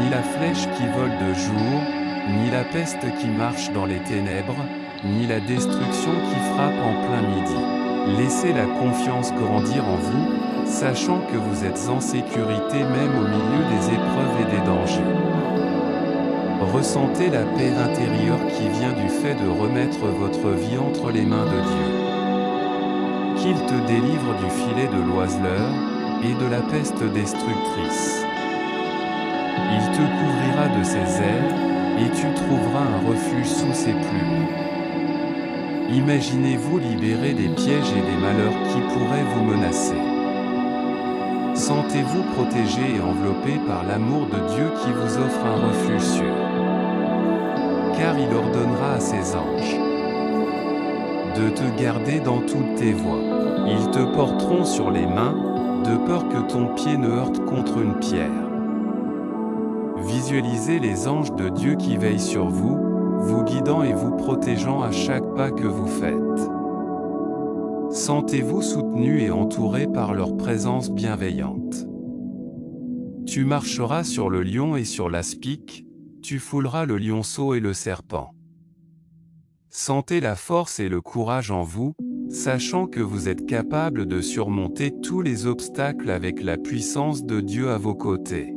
ni la flèche qui vole de jour, ni la peste qui marche dans les ténèbres, ni la destruction qui frappe en plein midi. Laissez la confiance grandir en vous, sachant que vous êtes en sécurité même au milieu des épreuves et des dangers. Ressentez la paix intérieure qui vient du fait de remettre votre vie entre les mains de Dieu. Qu'il te délivre du filet de l'oiseleur et de la peste destructrice. Il te couvrira de ses ailes, et tu trouveras un refuge sous ses plumes. Imaginez-vous libéré des pièges et des malheurs qui pourraient vous menacer. Sentez-vous protégé et enveloppé par l'amour de Dieu qui vous offre un refuge sûr. Car il ordonnera à ses anges de te garder dans toutes tes voies. Ils te porteront sur les mains, de peur que ton pied ne heurte contre une pierre. Visualisez les anges de Dieu qui veillent sur vous, vous guidant et vous protégeant à chaque pas que vous faites. Sentez-vous soutenu et entouré par leur présence bienveillante. Tu marcheras sur le lion et sur l'aspic, tu fouleras le lionceau et le serpent. Sentez la force et le courage en vous, sachant que vous êtes capable de surmonter tous les obstacles avec la puissance de Dieu à vos côtés.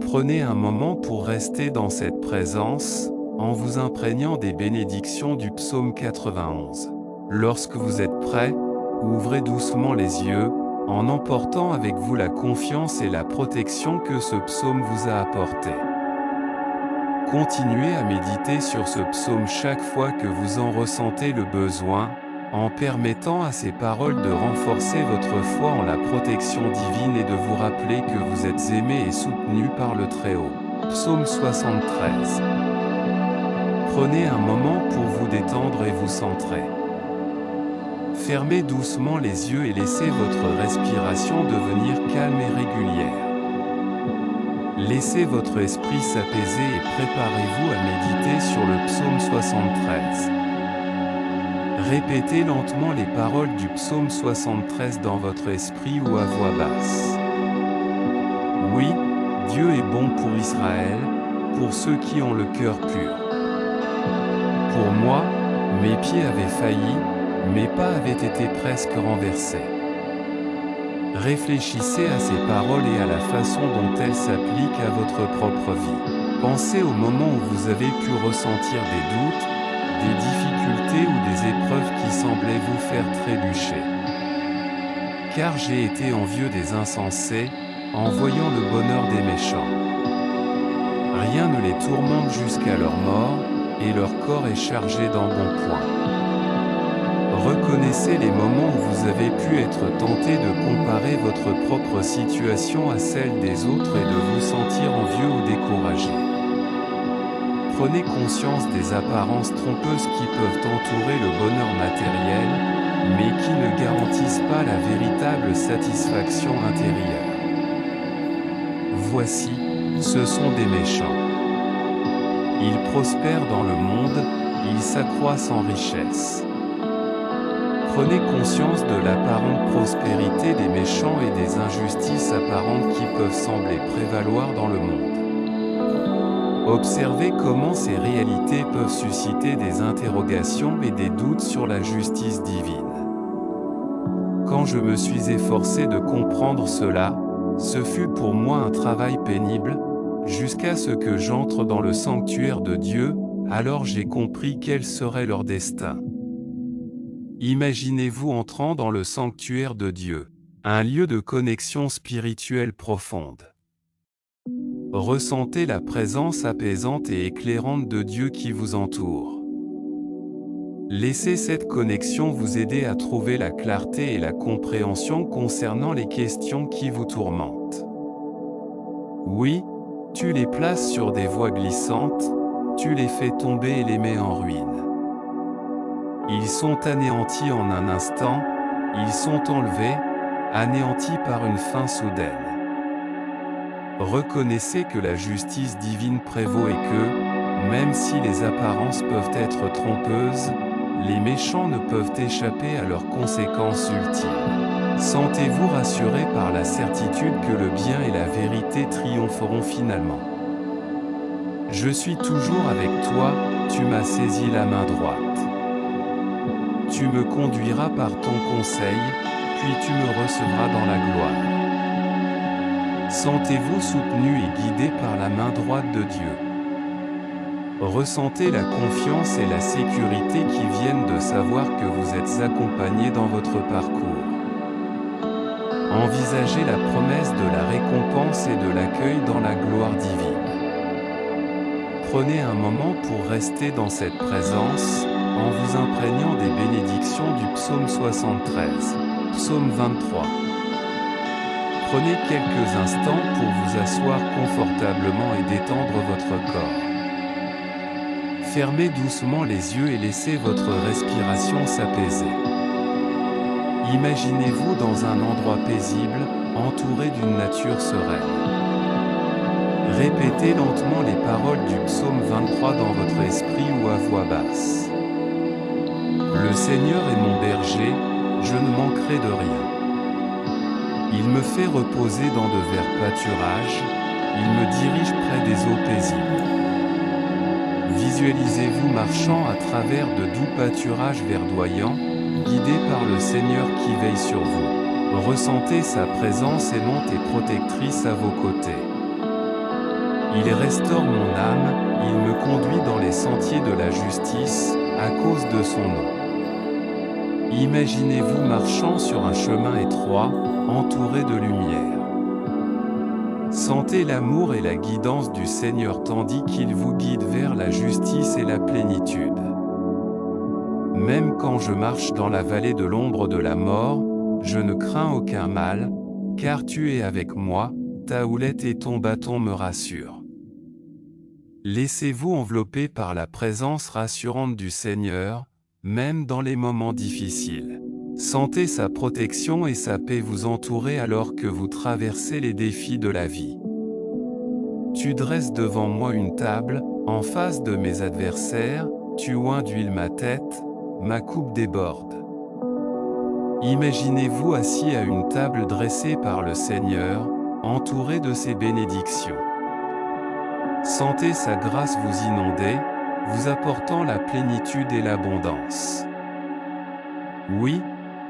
Prenez un moment pour rester dans cette présence, en vous imprégnant des bénédictions du psaume 91. Lorsque vous êtes prêt, ouvrez doucement les yeux, en emportant avec vous la confiance et la protection que ce psaume vous a apporté. Continuez à méditer sur ce psaume chaque fois que vous en ressentez le besoin, en permettant à ces paroles de renforcer votre foi en la protection divine et de vous rappeler que vous êtes aimé et soutenu par le Très-Haut. Psaume 73. Prenez un moment pour vous détendre et vous centrer. Fermez doucement les yeux et laissez votre respiration devenir calme et régulière. Laissez votre esprit s'apaiser et préparez-vous à méditer sur le psaume 73. Répétez lentement les paroles du psaume 73 dans votre esprit ou à voix basse. Oui, Dieu est bon pour Israël, pour ceux qui ont le cœur pur. Pour moi, mes pieds avaient failli, mes pas avaient été presque renversés. Réfléchissez à ces paroles et à la façon dont elles s'appliquent à votre propre vie. Pensez au moment où vous avez pu ressentir des doutes, des difficultés ou des épreuves qui semblaient vous faire trébucher. Car j'ai été envieux des insensés, en voyant le bonheur des méchants. Rien ne les tourmente jusqu'à leur mort, et leur corps est chargé d'embonpoint. Reconnaissez les moments où vous avez pu être tenté de comparer votre propre situation à celle des autres et de vous sentir envieux ou découragé. Prenez conscience des apparences trompeuses qui peuvent entourer le bonheur matériel, mais qui ne garantissent pas la véritable satisfaction intérieure. Voici, ce sont des méchants. Ils prospèrent dans le monde, ils s'accroissent en richesse. Prenez conscience de l'apparente prospérité des méchants et des injustices apparentes qui peuvent sembler prévaloir dans le monde. Observez comment ces réalités peuvent susciter des interrogations et des doutes sur la justice divine. Quand je me suis efforcé de comprendre cela, ce fut pour moi un travail pénible, jusqu'à ce que j'entre dans le sanctuaire de Dieu, alors j'ai compris quel serait leur destin. Imaginez-vous entrant dans le sanctuaire de Dieu, un lieu de connexion spirituelle profonde. Ressentez la présence apaisante et éclairante de Dieu qui vous entoure. Laissez cette connexion vous aider à trouver la clarté et la compréhension concernant les questions qui vous tourmentent. Oui, tu les places sur des voies glissantes, tu les fais tomber et les mets en ruine. Ils sont anéantis en un instant, ils sont enlevés, anéantis par une fin soudaine. Reconnaissez que la justice divine prévaut et que, même si les apparences peuvent être trompeuses, les méchants ne peuvent échapper à leurs conséquences ultimes. Sentez-vous rassuré par la certitude que le bien et la vérité triompheront finalement. Je suis toujours avec toi, tu m'as saisi la main droite. Tu me conduiras par ton conseil, puis tu me recevras dans la gloire. Sentez-vous soutenu et guidé par la main droite de Dieu. Ressentez la confiance et la sécurité qui viennent de savoir que vous êtes accompagné dans votre parcours. Envisagez la promesse de la récompense et de l'accueil dans la gloire divine. Prenez un moment pour rester dans cette présence, en vous imprégnant des bénédictions du psaume 73, psaume 23. Prenez quelques instants pour vous asseoir confortablement et détendre votre corps. Fermez doucement les yeux et laissez votre respiration s'apaiser. Imaginez-vous dans un endroit paisible, entouré d'une nature sereine. Répétez lentement les paroles du psaume 23 dans votre esprit ou à voix basse. Le Seigneur est mon berger, je ne manquerai de rien. Il me fait reposer dans de verts pâturages, il me dirige près des eaux paisibles. Visualisez-vous marchant à travers de doux pâturages verdoyants, guidé par le Seigneur qui veille sur vous. Ressentez sa présence aimante et protectrice à vos côtés. Il restaure mon âme, il me conduit dans les sentiers de la justice, à cause de son nom. Imaginez-vous marchant sur un chemin étroit, entouré de lumière. Sentez l'amour et la guidance du Seigneur tandis qu'il vous guide vers la justice et la plénitude. Même quand je marche dans la vallée de l'ombre de la mort, je ne crains aucun mal, car tu es avec moi, ta houlette et ton bâton me rassurent. Laissez-vous envelopper par la présence rassurante du Seigneur, même dans les moments difficiles. Sentez sa protection et sa paix vous entourer alors que vous traversez les défis de la vie. Tu dresses devant moi une table, en face de mes adversaires, tu oins d'huile ma tête, ma coupe déborde. Imaginez-vous assis à une table dressée par le Seigneur, entouré de ses bénédictions. Sentez sa grâce vous inonder, vous apportant la plénitude et l'abondance. Oui,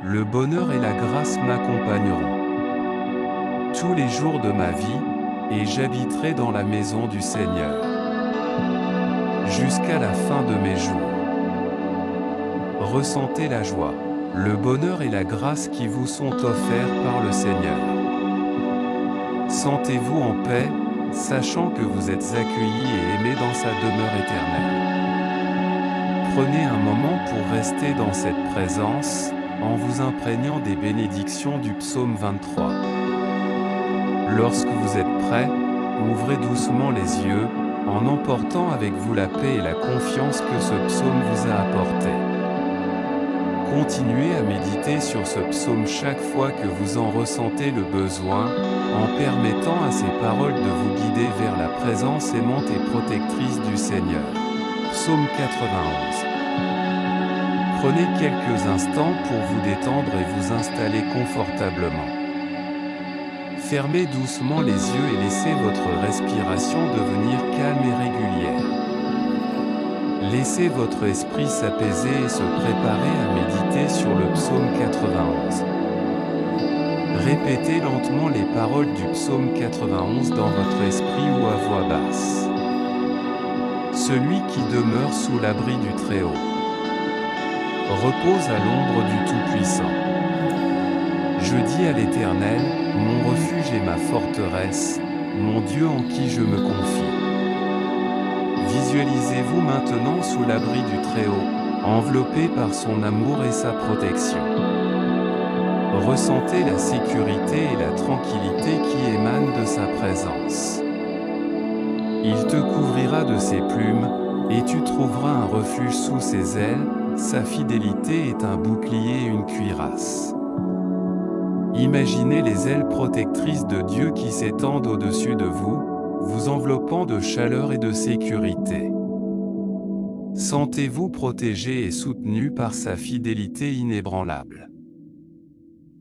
le bonheur et la grâce m'accompagneront tous les jours de ma vie, et j'habiterai dans la maison du Seigneur jusqu'à la fin de mes jours. Ressentez la joie, le bonheur et la grâce qui vous sont offerts par le Seigneur. Sentez-vous en paix, sachant que vous êtes accueillis et aimés dans sa demeure éternelle. Prenez un moment pour rester dans cette présence, en vous imprégnant des bénédictions du psaume 23. Lorsque vous êtes prêt, ouvrez doucement les yeux, en emportant avec vous la paix et la confiance que ce psaume vous a apporté. Continuez à méditer sur ce psaume chaque fois que vous en ressentez le besoin, en permettant à ces paroles de vous guider vers la présence aimante et protectrice du Seigneur. Psaume 91. Prenez quelques instants pour vous détendre et vous installer confortablement. Fermez doucement les yeux et laissez votre respiration devenir calme et régulière. Laissez votre esprit s'apaiser et se préparer à méditer sur le psaume 91. Répétez lentement les paroles du psaume 91 dans votre esprit ou à voix basse. Celui qui demeure sous l'abri du Très-Haut repose à l'ombre du Tout-Puissant. Je dis à l'Éternel, mon refuge et ma forteresse, mon Dieu en qui je me confie. Visualisez-vous maintenant sous l'abri du Très-Haut, enveloppé par son amour et sa protection. Ressentez la sécurité et la tranquillité qui émanent de sa présence. Il te couvrira de ses plumes, et tu trouveras un refuge sous ses ailes, sa fidélité est un bouclier et une cuirasse. Imaginez les ailes protectrices de Dieu qui s'étendent au-dessus de vous, vous enveloppant de chaleur et de sécurité. Sentez-vous protégé et soutenu par sa fidélité inébranlable.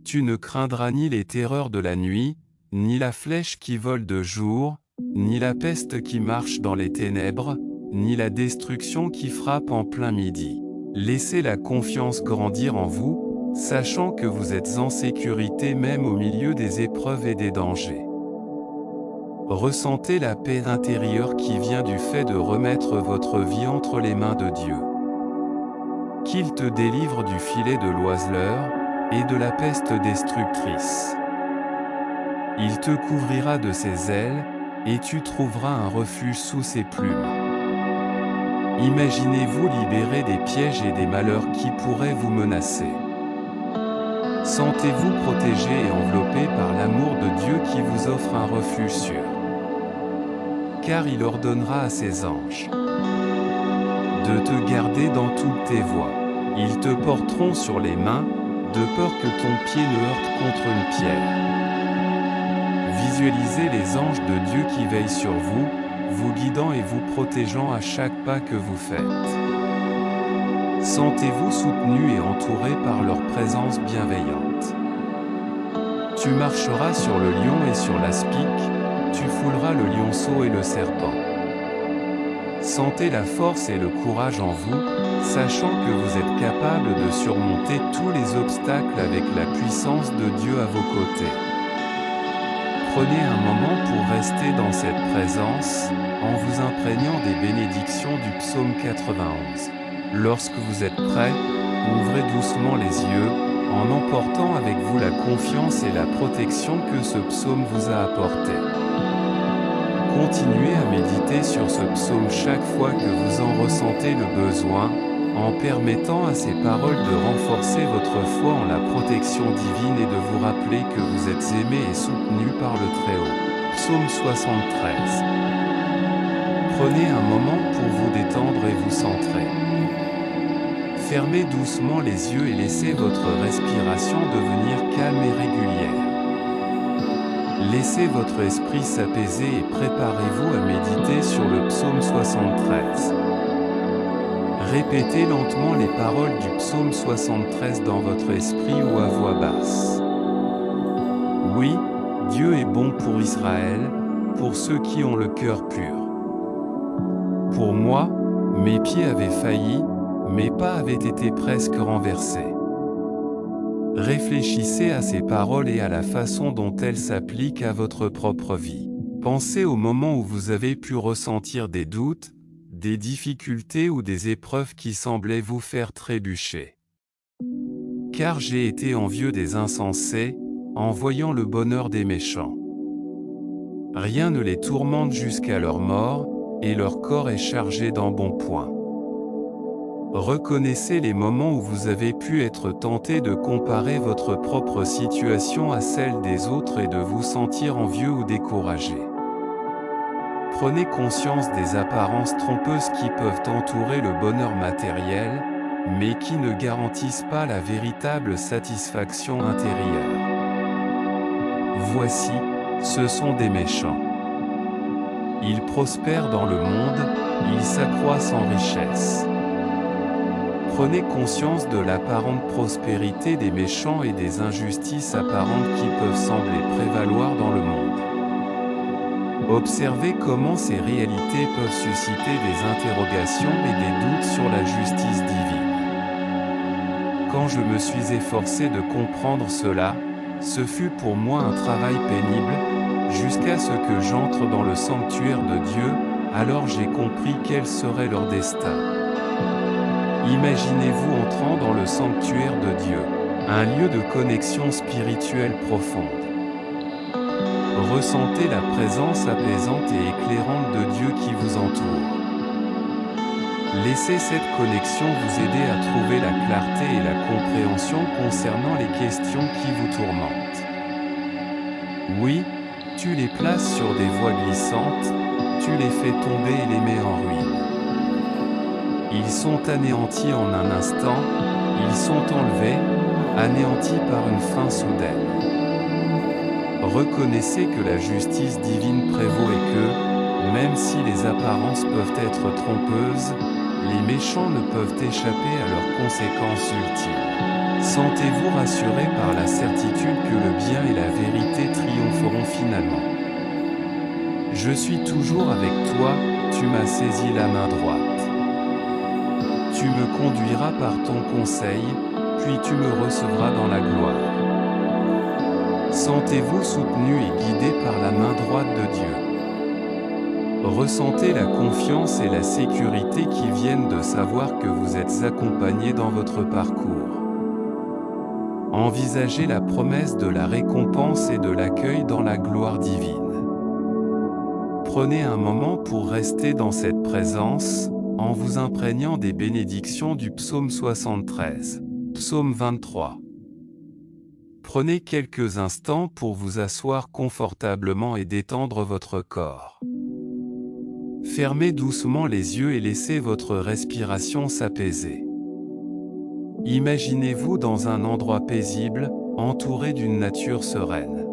Tu ne craindras ni les terreurs de la nuit, ni la flèche qui vole de jour, ni la peste qui marche dans les ténèbres, ni la destruction qui frappe en plein midi. Laissez la confiance grandir en vous, sachant que vous êtes en sécurité même au milieu des épreuves et des dangers. Ressentez la paix intérieure qui vient du fait de remettre votre vie entre les mains de Dieu. Qu'il te délivre du filet de l'oiseleur et de la peste destructrice. Il te couvrira de ses ailes, et tu trouveras un refuge sous ses plumes. Imaginez-vous libéré des pièges et des malheurs qui pourraient vous menacer. Sentez-vous protégé et enveloppé par l'amour de Dieu qui vous offre un refuge sûr. Car il ordonnera à ses anges de te garder dans toutes tes voies. Ils te porteront sur les mains, de peur que ton pied ne heurte contre une pierre. Visualisez les anges de Dieu qui veillent sur vous, vous guidant et vous protégeant à chaque pas que vous faites. Sentez-vous soutenu et entouré par leur présence bienveillante. Tu marcheras sur le lion et sur l'aspic, tu fouleras le lionceau et le serpent. Sentez la force et le courage en vous, sachant que vous êtes capable de surmonter tous les obstacles avec la puissance de Dieu à vos côtés. Prenez un moment pour rester dans cette présence, en vous imprégnant des bénédictions du psaume 91. Lorsque vous êtes prêt, ouvrez doucement les yeux, en emportant avec vous la confiance et la protection que ce psaume vous a apporté. Continuez à méditer sur ce psaume chaque fois que vous en ressentez le besoin, en permettant à ces paroles de renforcer votre foi en la protection divine et de vous rappeler que vous êtes aimé et soutenu par le Très-Haut. Psaume 73. Prenez un moment pour vous détendre et vous centrer. Fermez doucement les yeux et laissez votre respiration devenir calme et régulière. Laissez votre esprit s'apaiser et préparez-vous à méditer sur le psaume 73. Répétez lentement les paroles du psaume 73 dans votre esprit ou à voix basse. Oui, Dieu est bon pour Israël, pour ceux qui ont le cœur pur. Pour moi, mes pieds avaient failli, mes pas avaient été presque renversés. Réfléchissez à ces paroles et à la façon dont elles s'appliquent à votre propre vie. Pensez au moment où vous avez pu ressentir des doutes, des difficultés ou des épreuves qui semblaient vous faire trébucher. Car j'ai été envieux des insensés, en voyant le bonheur des méchants. Rien ne les tourmente jusqu'à leur mort, et leur corps est chargé d'embonpoint. Reconnaissez les moments où vous avez pu être tenté de comparer votre propre situation à celle des autres et de vous sentir envieux ou découragé. Prenez conscience des apparences trompeuses qui peuvent entourer le bonheur matériel, mais qui ne garantissent pas la véritable satisfaction intérieure. Voici, ce sont des méchants. Ils prospèrent dans le monde, ils s'accroissent en richesse. Prenez conscience de l'apparente prospérité des méchants et des injustices apparentes qui peuvent sembler prévaloir dans le monde. Observez comment ces réalités peuvent susciter des interrogations et des doutes sur la justice divine. Quand je me suis efforcé de comprendre cela, ce fut pour moi un travail pénible, jusqu'à ce que j'entre dans le sanctuaire de Dieu, alors j'ai compris quel serait leur destin. Imaginez-vous entrant dans le sanctuaire de Dieu, un lieu de connexion spirituelle profonde. Ressentez la présence apaisante et éclairante de Dieu qui vous entoure. Laissez cette connexion vous aider à trouver la clarté et la compréhension concernant les questions qui vous tourmentent. Oui, tu les places sur des voies glissantes, tu les fais tomber et les mets en ruine. Ils sont anéantis en un instant, ils sont enlevés, anéantis par une fin soudaine. Reconnaissez que la justice divine prévaut et que, même si les apparences peuvent être trompeuses, les méchants ne peuvent échapper à leurs conséquences ultimes. Sentez-vous rassuré par la certitude que le bien et la vérité triompheront finalement. Je suis toujours avec toi, tu m'as saisi la main droite. Tu me conduiras par ton conseil, puis tu me recevras dans la gloire. Sentez-vous soutenu et guidé par la main droite de Dieu. Ressentez la confiance et la sécurité qui viennent de savoir que vous êtes accompagné dans votre parcours. Envisagez la promesse de la récompense et de l'accueil dans la gloire divine. Prenez un moment pour rester dans cette présence, en vous imprégnant des bénédictions du psaume 73, psaume 23. Prenez quelques instants pour vous asseoir confortablement et détendre votre corps. Fermez doucement les yeux et laissez votre respiration s'apaiser. Imaginez-vous dans un endroit paisible, entouré d'une nature sereine.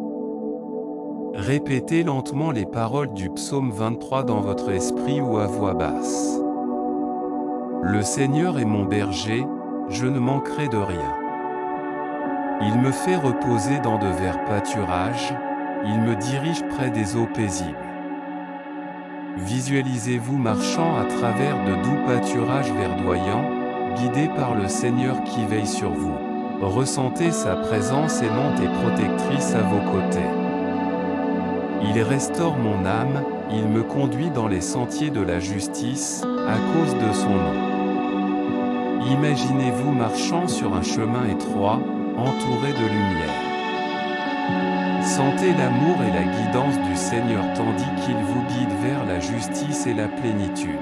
Répétez lentement les paroles du psaume 23 dans votre esprit ou à voix basse. Le Seigneur est mon berger, je ne manquerai de rien. Il me fait reposer dans de verts pâturages, il me dirige près des eaux paisibles. Visualisez-vous marchant à travers de doux pâturages verdoyants, guidé par le Seigneur qui veille sur vous. Ressentez sa présence aimante et protectrice à vos côtés. Il restaure mon âme, il me conduit dans les sentiers de la justice, à cause de son nom. Imaginez-vous marchant sur un chemin étroit, entouré de lumière. Sentez l'amour et la guidance du Seigneur tandis qu'il vous guide vers la justice et la plénitude.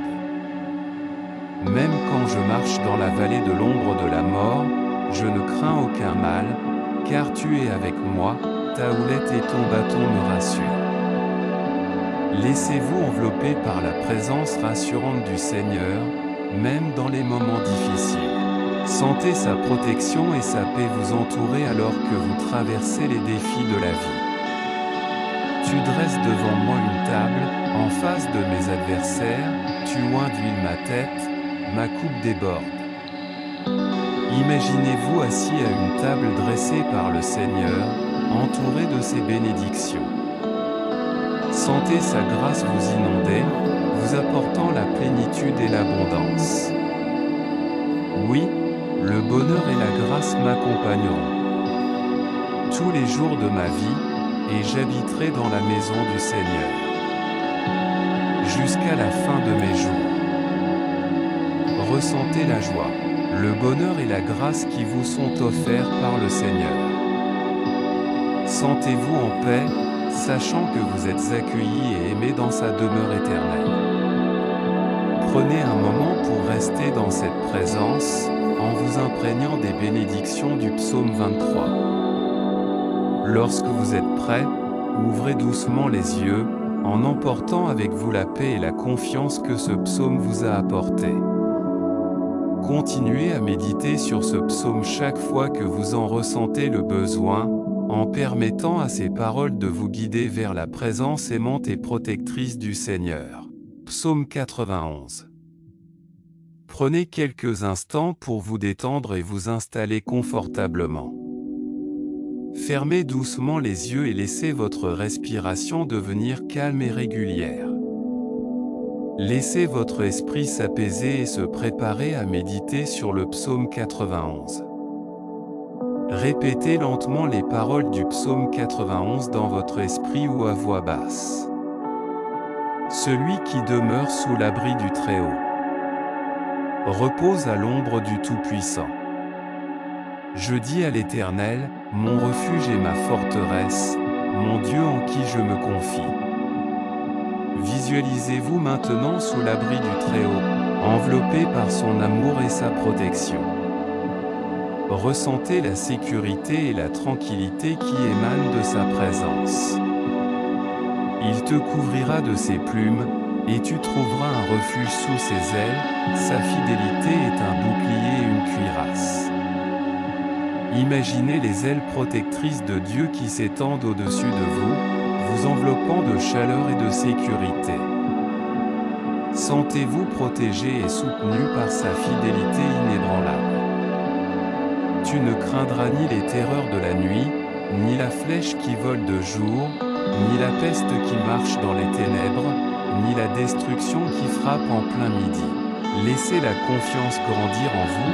Même quand je marche dans la vallée de l'ombre de la mort, je ne crains aucun mal, car tu es avec moi, ta houlette et ton bâton me rassurent. Laissez-vous envelopper par la présence rassurante du Seigneur, même dans les moments difficiles. Sentez sa protection et sa paix vous entourer alors que vous traversez les défis de la vie. Tu dresses devant moi une table, en face de mes adversaires, tu oins d'huile ma tête, ma coupe déborde. Imaginez-vous assis à une table dressée par le Seigneur, entouré de ses bénédictions. Sentez sa grâce vous inonder, vous apportant la plénitude et l'abondance. Oui, le bonheur et la grâce m'accompagneront tous les jours de ma vie, et j'habiterai dans la maison du Seigneur jusqu'à la fin de mes jours. Ressentez la joie, le bonheur et la grâce qui vous sont offerts par le Seigneur. Sentez-vous en paix, sachant que vous êtes accueillis et aimés dans sa demeure éternelle. Prenez un moment pour rester dans cette présence, en vous imprégnant des bénédictions du psaume 23. Lorsque vous êtes prêt, ouvrez doucement les yeux, en emportant avec vous la paix et la confiance que ce psaume vous a apporté. Continuez à méditer sur ce psaume chaque fois que vous en ressentez le besoin, en permettant à ces paroles de vous guider vers la présence aimante et protectrice du Seigneur. Psaume 91. Prenez quelques instants pour vous détendre et vous installer confortablement. Fermez doucement les yeux et laissez votre respiration devenir calme et régulière. Laissez votre esprit s'apaiser et se préparer à méditer sur le psaume 91. Répétez lentement les paroles du psaume 91 dans votre esprit ou à voix basse. Celui qui demeure sous l'abri du Très-Haut repose à l'ombre du Tout-Puissant. Je dis à l'Éternel, mon refuge et ma forteresse, mon Dieu en qui je me confie. Visualisez-vous maintenant sous l'abri du Très-Haut, enveloppé par son amour et sa protection. Ressentez la sécurité et la tranquillité qui émanent de sa présence. Il te couvrira de ses plumes, et tu trouveras un refuge sous ses ailes, sa fidélité est un bouclier et une cuirasse. Imaginez les ailes protectrices de Dieu qui s'étendent au-dessus de vous, vous enveloppant de chaleur et de sécurité. Sentez-vous protégé et soutenu par sa fidélité inébranlable. Tu ne craindras ni les terreurs de la nuit, ni la flèche qui vole de jour, ni la peste qui marche dans les ténèbres, ni la destruction qui frappe en plein midi. Laissez la confiance grandir en vous,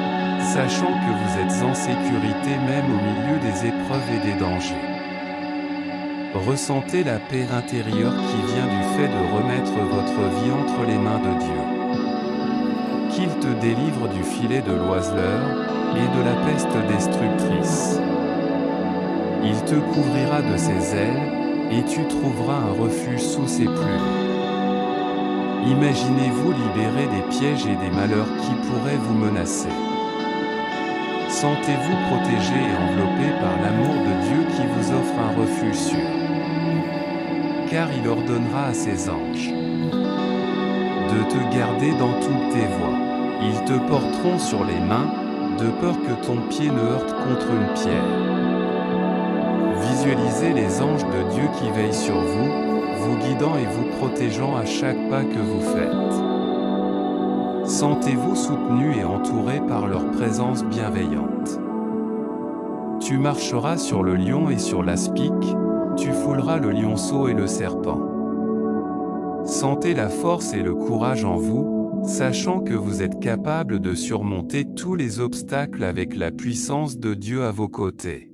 sachant que vous êtes en sécurité même au milieu des épreuves et des dangers. Ressentez la paix intérieure qui vient du fait de remettre votre vie entre les mains de Dieu. Qu'il te délivre du filet de l'oiseleur et de la peste destructrice. Il te couvrira de ses ailes, et tu trouveras un refuge sous ses plumes. Imaginez-vous libéré des pièges et des malheurs qui pourraient vous menacer. Sentez-vous protégé et enveloppé par l'amour de Dieu qui vous offre un refuge sûr. Car il ordonnera à ses anges de te garder dans toutes tes voies. Ils te porteront sur les mains, de peur que ton pied ne heurte contre une pierre. Visualisez les anges de Dieu qui veillent sur vous, vous guidant et vous protégeant à chaque pas que vous faites. Sentez-vous soutenu et entouré par leur présence bienveillante. Tu marcheras sur le lion et sur l'aspic, tu fouleras le lionceau et le serpent. Sentez la force et le courage en vous, sachant que vous êtes capable de surmonter tous les obstacles avec la puissance de Dieu à vos côtés.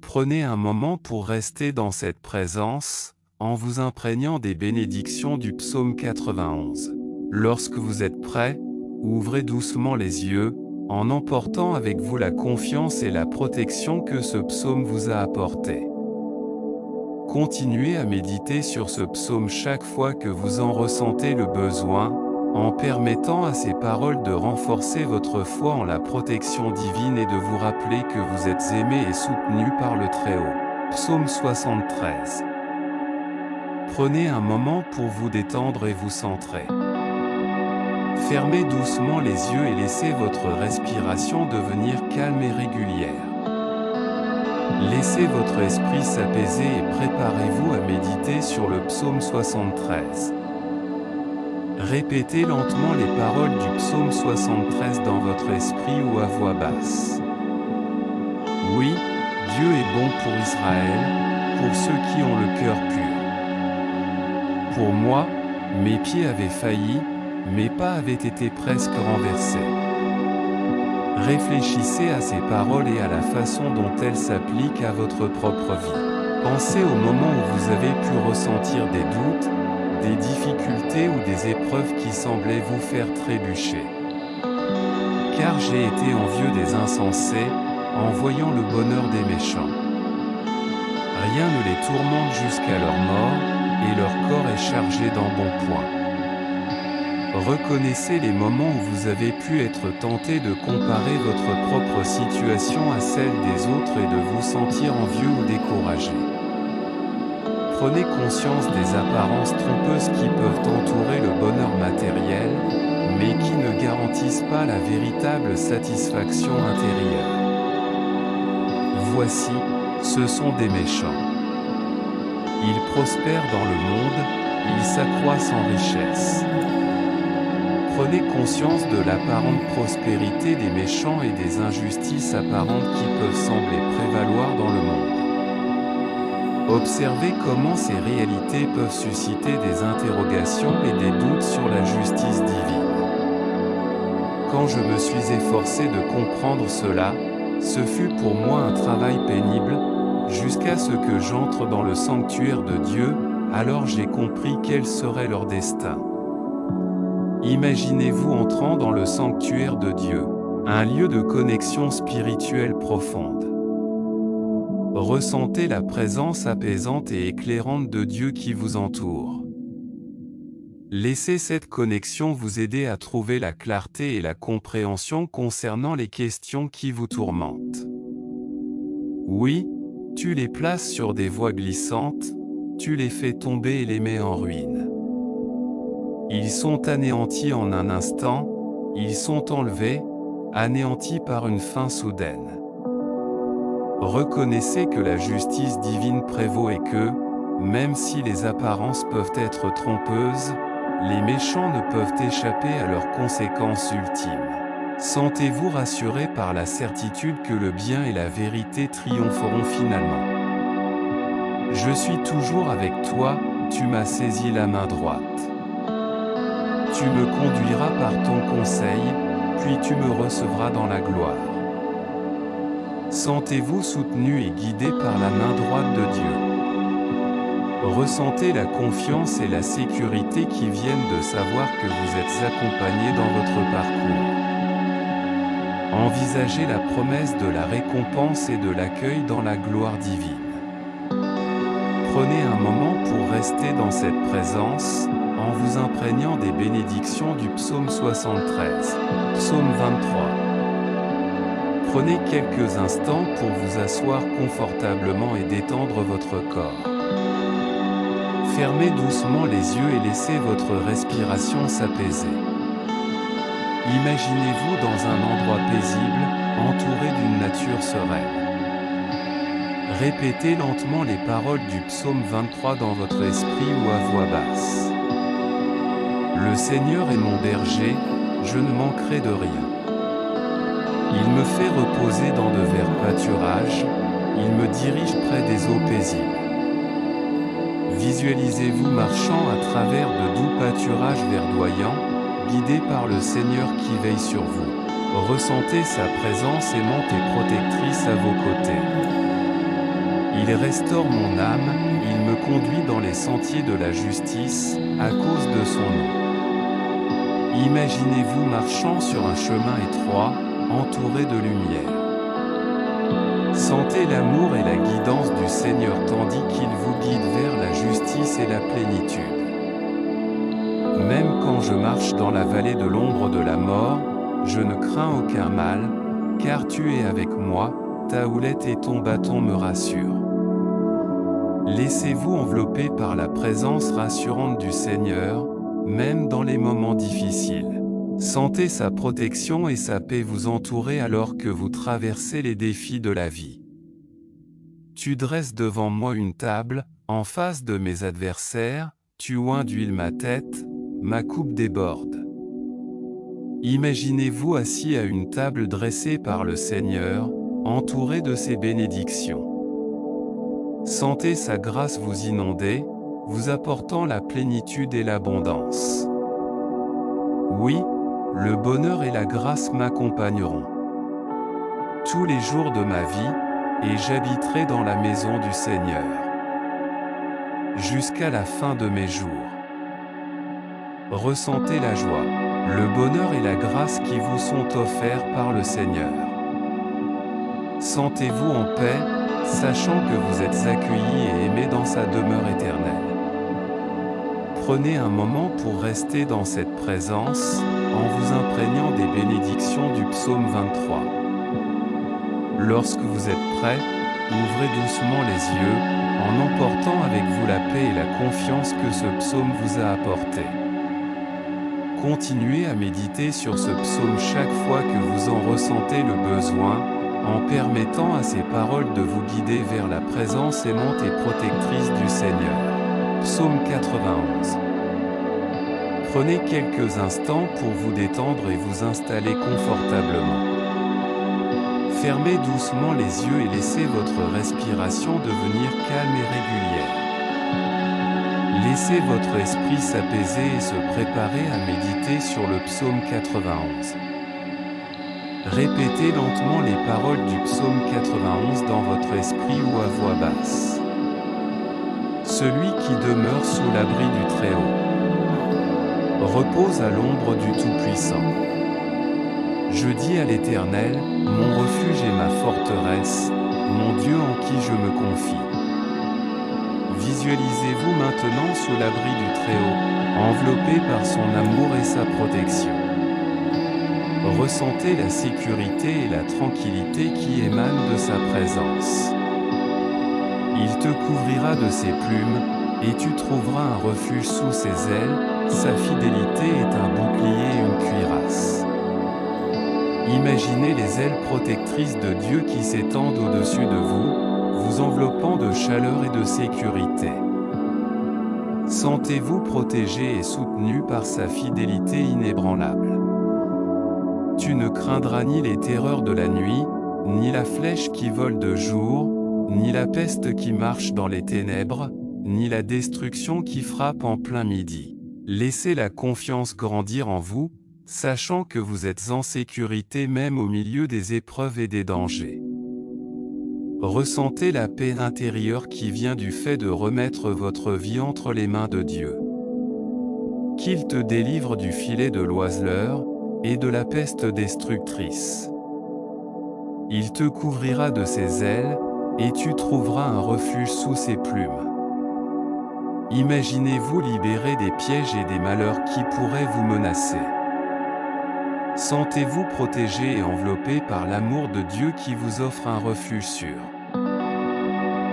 Prenez un moment pour rester dans cette présence, en vous imprégnant des bénédictions du psaume 91. Lorsque vous êtes prêt, ouvrez doucement les yeux, en emportant avec vous la confiance et la protection que ce psaume vous a apporté. Continuez à méditer sur ce psaume chaque fois que vous en ressentez le besoin, en permettant à ces paroles de renforcer votre foi en la protection divine et de vous rappeler que vous êtes aimé et soutenu par le Très-Haut. Psaume 73. Prenez un moment pour vous détendre et vous centrer. Fermez doucement les yeux et laissez votre respiration devenir calme et régulière. Laissez votre esprit s'apaiser et préparez-vous à méditer sur le psaume 73. Répétez lentement les paroles du psaume 73 dans votre esprit ou à voix basse. Oui, Dieu est bon pour Israël, pour ceux qui ont le cœur pur. Pour moi, mes pieds avaient failli, mes pas avaient été presque renversés. Réfléchissez à ces paroles et à la façon dont elles s'appliquent à votre propre vie. Pensez au moment où vous avez pu ressentir des doutes, des difficultés ou des épreuves qui semblaient vous faire trébucher. Car j'ai été envieux des insensés, en voyant le bonheur des méchants. Rien ne les tourmente jusqu'à leur mort, et leur corps est chargé d'embonpoint. Reconnaissez les moments où vous avez pu être tenté de comparer votre propre situation à celle des autres et de vous sentir envieux ou découragé. Prenez conscience des apparences trompeuses qui peuvent entourer le bonheur matériel, mais qui ne garantissent pas la véritable satisfaction intérieure. Voici, ce sont des méchants. Ils prospèrent dans le monde, ils s'accroissent en richesse. Prenez conscience de l'apparente prospérité des méchants et des injustices apparentes qui peuvent sembler prévaloir dans le monde. Observez comment ces réalités peuvent susciter des interrogations et des doutes sur la justice divine. Quand je me suis efforcé de comprendre cela, ce fut pour moi un travail pénible, jusqu'à ce que j'entre dans le sanctuaire de Dieu, alors j'ai compris quel serait leur destin. Imaginez-vous entrant dans le sanctuaire de Dieu, un lieu de connexion spirituelle profonde. Ressentez la présence apaisante et éclairante de Dieu qui vous entoure. Laissez cette connexion vous aider à trouver la clarté et la compréhension concernant les questions qui vous tourmentent. Oui, tu les places sur des voies glissantes, tu les fais tomber et les mets en ruine. Ils sont anéantis en un instant, ils sont enlevés, anéantis par une fin soudaine. Reconnaissez que la justice divine prévaut et que, même si les apparences peuvent être trompeuses, les méchants ne peuvent échapper à leurs conséquences ultimes. Sentez-vous rassuré par la certitude que le bien et la vérité triompheront finalement. Je suis toujours avec toi, tu m'as saisi la main droite. Tu me conduiras par ton conseil, puis tu me recevras dans la gloire. Sentez-vous soutenu et guidé par la main droite de Dieu. Ressentez la confiance et la sécurité qui viennent de savoir que vous êtes accompagné dans votre parcours. Envisagez la promesse de la récompense et de l'accueil dans la gloire divine. Prenez un moment pour rester dans cette présence, en vous imprégnant des bénédictions du psaume 73, psaume 23. Prenez quelques instants pour vous asseoir confortablement et détendre votre corps. Fermez doucement les yeux et laissez votre respiration s'apaiser. Imaginez-vous dans un endroit paisible, entouré d'une nature sereine. Répétez lentement les paroles du psaume 23 dans votre esprit ou à voix basse. Le Seigneur est mon berger, je ne manquerai de rien. Il me fait reposer dans de verts pâturages, il me dirige près des eaux paisibles. Visualisez-vous marchant à travers de doux pâturages verdoyants, guidé par le Seigneur qui veille sur vous. Ressentez sa présence aimante et protectrice à vos côtés. Il restaure mon âme, il me conduit dans les sentiers de la justice, à cause de son nom. Imaginez-vous marchant sur un chemin étroit, entouré de lumière. Sentez l'amour et la guidance du Seigneur tandis qu'il vous guide vers la justice et la plénitude. Même quand je marche dans la vallée de l'ombre de la mort, je ne crains aucun mal, car tu es avec moi, ta houlette et ton bâton me rassurent. Laissez-vous envelopper par la présence rassurante du Seigneur, même dans les moments difficiles. Sentez sa protection et sa paix vous entourer alors que vous traversez les défis de la vie. Tu dresses devant moi une table, en face de mes adversaires, tu oins d'huile ma tête, ma coupe déborde. Imaginez-vous assis à une table dressée par le Seigneur, entouré de ses bénédictions. Sentez sa grâce vous inonder, vous apportant la plénitude et l'abondance. Oui, le bonheur et la grâce m'accompagneront tous les jours de ma vie, et j'habiterai dans la maison du Seigneur jusqu'à la fin de mes jours. Ressentez la joie, le bonheur et la grâce qui vous sont offerts par le Seigneur. Sentez-vous en paix, sachant que vous êtes accueillis et aimés dans sa demeure éternelle. Prenez un moment pour rester dans cette présence, en vous imprégnant des bénédictions du psaume 23. Lorsque vous êtes prêt, ouvrez doucement les yeux, en emportant avec vous la paix et la confiance que ce psaume vous a apporté. Continuez à méditer sur ce psaume chaque fois que vous en ressentez le besoin, en permettant à ces paroles de vous guider vers la présence aimante et protectrice du Seigneur. Psaume 91. Prenez quelques instants pour vous détendre et vous installer confortablement. Fermez doucement les yeux et laissez votre respiration devenir calme et régulière. Laissez votre esprit s'apaiser et se préparer à méditer sur le psaume 91. Répétez lentement les paroles du psaume 91 dans votre esprit ou à voix basse. Celui qui demeure sous l'abri du Très-Haut repose à l'ombre du Tout-Puissant. Je dis à l'Éternel, mon refuge et ma forteresse, mon Dieu en qui je me confie. Visualisez-vous maintenant sous l'abri du Très-Haut, enveloppé par son amour et sa protection. Ressentez la sécurité et la tranquillité qui émanent de sa présence. Il te couvrira de ses plumes, et tu trouveras un refuge sous ses ailes, sa fidélité est un bouclier et une cuirasse. Imaginez les ailes protectrices de Dieu qui s'étendent au-dessus de vous, vous enveloppant de chaleur et de sécurité. Sentez-vous protégé et soutenu par sa fidélité inébranlable. Tu ne craindras ni les terreurs de la nuit, ni la flèche qui vole de jour, ni la peste qui marche dans les ténèbres, ni la destruction qui frappe en plein midi. Laissez la confiance grandir en vous, sachant que vous êtes en sécurité même au milieu des épreuves et des dangers. Ressentez la paix intérieure qui vient du fait de remettre votre vie entre les mains de Dieu. Qu'il te délivre du filet de l'oiseleur et de la peste destructrice. Il te couvrira de ses ailes, et tu trouveras un refuge sous ses plumes. Imaginez-vous libéré des pièges et des malheurs qui pourraient vous menacer. Sentez-vous protégé et enveloppé par l'amour de Dieu qui vous offre un refuge sûr.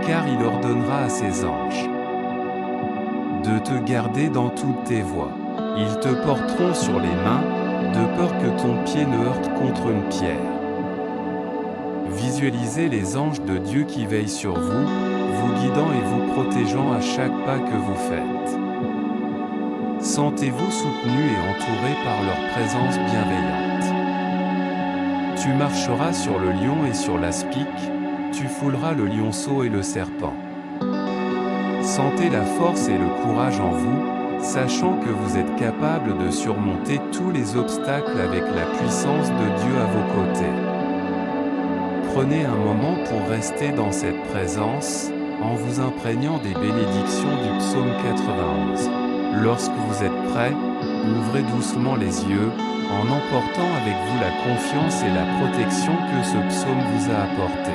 Car il ordonnera à ses anges de te garder dans toutes tes voies. Ils te porteront sur les mains, de peur que ton pied ne heurte contre une pierre. Visualisez les anges de Dieu qui veillent sur vous, vous guidant et vous protégeant à chaque pas que vous faites. Sentez-vous soutenu et entouré par leur présence bienveillante. Tu marcheras sur le lion et sur l'aspic, tu fouleras le lionceau et le serpent. Sentez la force et le courage en vous, sachant que vous êtes capable de surmonter tous les obstacles avec la puissance de Dieu à vos côtés. Prenez un moment pour rester dans cette présence, en vous imprégnant des bénédictions du psaume 91. Lorsque vous êtes prêt, ouvrez doucement les yeux, en emportant avec vous la confiance et la protection que ce psaume vous a apporté.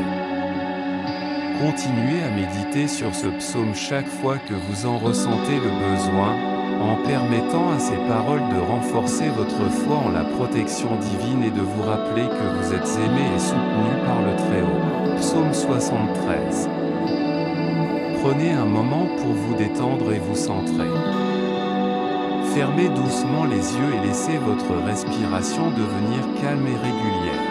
Continuez à méditer sur ce psaume chaque fois que vous en ressentez le besoin, en permettant à ces paroles de renforcer votre foi en la protection divine et de vous rappeler que vous êtes aimé et soutenu par le Très-Haut. Psaume 73. Prenez un moment pour vous détendre et vous centrer. Fermez doucement les yeux et laissez votre respiration devenir calme et régulière.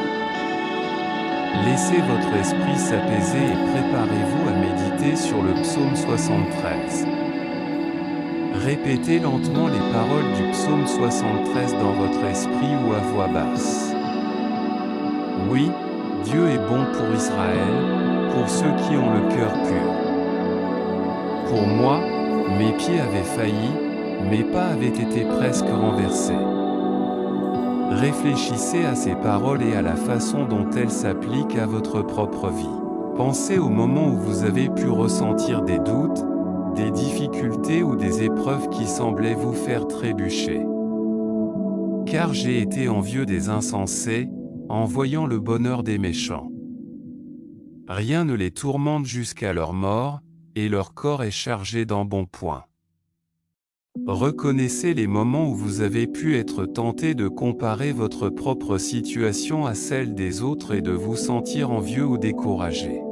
Laissez votre esprit s'apaiser et préparez-vous à méditer sur le psaume 73. Répétez lentement les paroles du psaume 73 dans votre esprit ou à voix basse. Oui, Dieu est bon pour Israël, pour ceux qui ont le cœur pur. Pour moi, mes pieds avaient failli, mes pas avaient été presque renversés. Réfléchissez à ces paroles et à la façon dont elles s'appliquent à votre propre vie. Pensez au moment où vous avez pu ressentir des doutes, des difficultés ou des épreuves qui semblaient vous faire trébucher. Car j'ai été envieux des insensés, en voyant le bonheur des méchants. Rien ne les tourmente jusqu'à leur mort, et leur corps est chargé d'embonpoint. Reconnaissez les moments où vous avez pu être tenté de comparer votre propre situation à celle des autres et de vous sentir envieux ou découragé.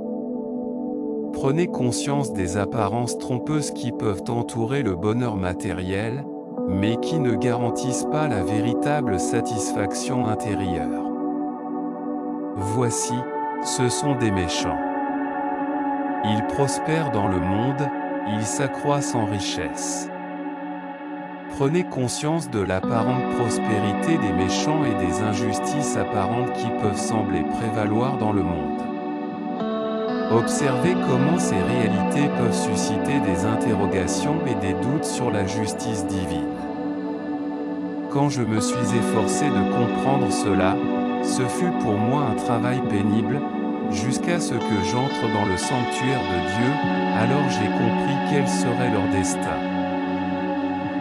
Prenez conscience des apparences trompeuses qui peuvent entourer le bonheur matériel, mais qui ne garantissent pas la véritable satisfaction intérieure. Voici, ce sont des méchants. Ils prospèrent dans le monde, ils s'accroissent en richesse. Prenez conscience de l'apparente prospérité des méchants et des injustices apparentes qui peuvent sembler prévaloir dans le monde. Observez comment ces réalités peuvent susciter des interrogations et des doutes sur la justice divine. Quand je me suis efforcé de comprendre cela, ce fut pour moi un travail pénible, jusqu'à ce que j'entre dans le sanctuaire de Dieu, alors j'ai compris quel serait leur destin.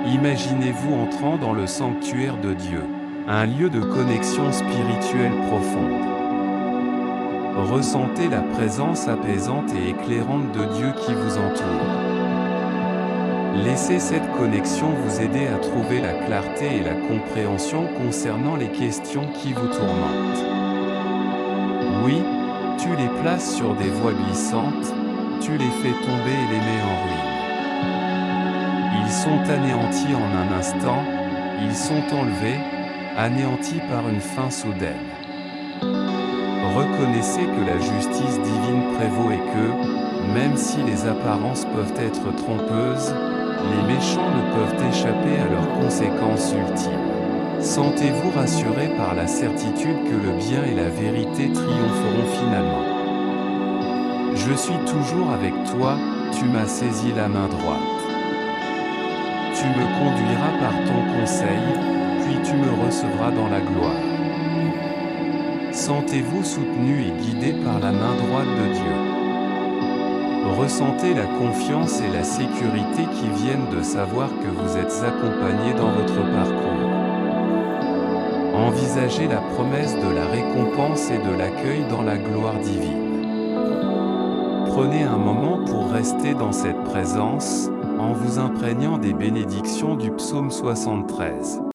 Imaginez-vous entrant dans le sanctuaire de Dieu, un lieu de connexion spirituelle profonde. Ressentez la présence apaisante et éclairante de Dieu qui vous entoure. Laissez cette connexion vous aider à trouver la clarté et la compréhension concernant les questions qui vous tourmentent. Oui, tu les places sur des voies glissantes, tu les fais tomber et les mets en ruine. Ils sont anéantis en un instant, ils sont enlevés, anéantis par une fin soudaine. Reconnaissez que la justice divine prévaut et que, même si les apparences peuvent être trompeuses, les méchants ne peuvent échapper à leurs conséquences ultimes. Sentez-vous rassuré par la certitude que le bien et la vérité triompheront finalement. Je suis toujours avec toi, tu m'as saisi la main droite. Tu me conduiras par ton conseil, puis tu me recevras dans la gloire. Sentez-vous soutenu et guidé par la main droite de Dieu. Ressentez la confiance et la sécurité qui viennent de savoir que vous êtes accompagné dans votre parcours. Envisagez la promesse de la récompense et de l'accueil dans la gloire divine. Prenez un moment pour rester dans cette présence, en vous imprégnant des bénédictions du psaume 73.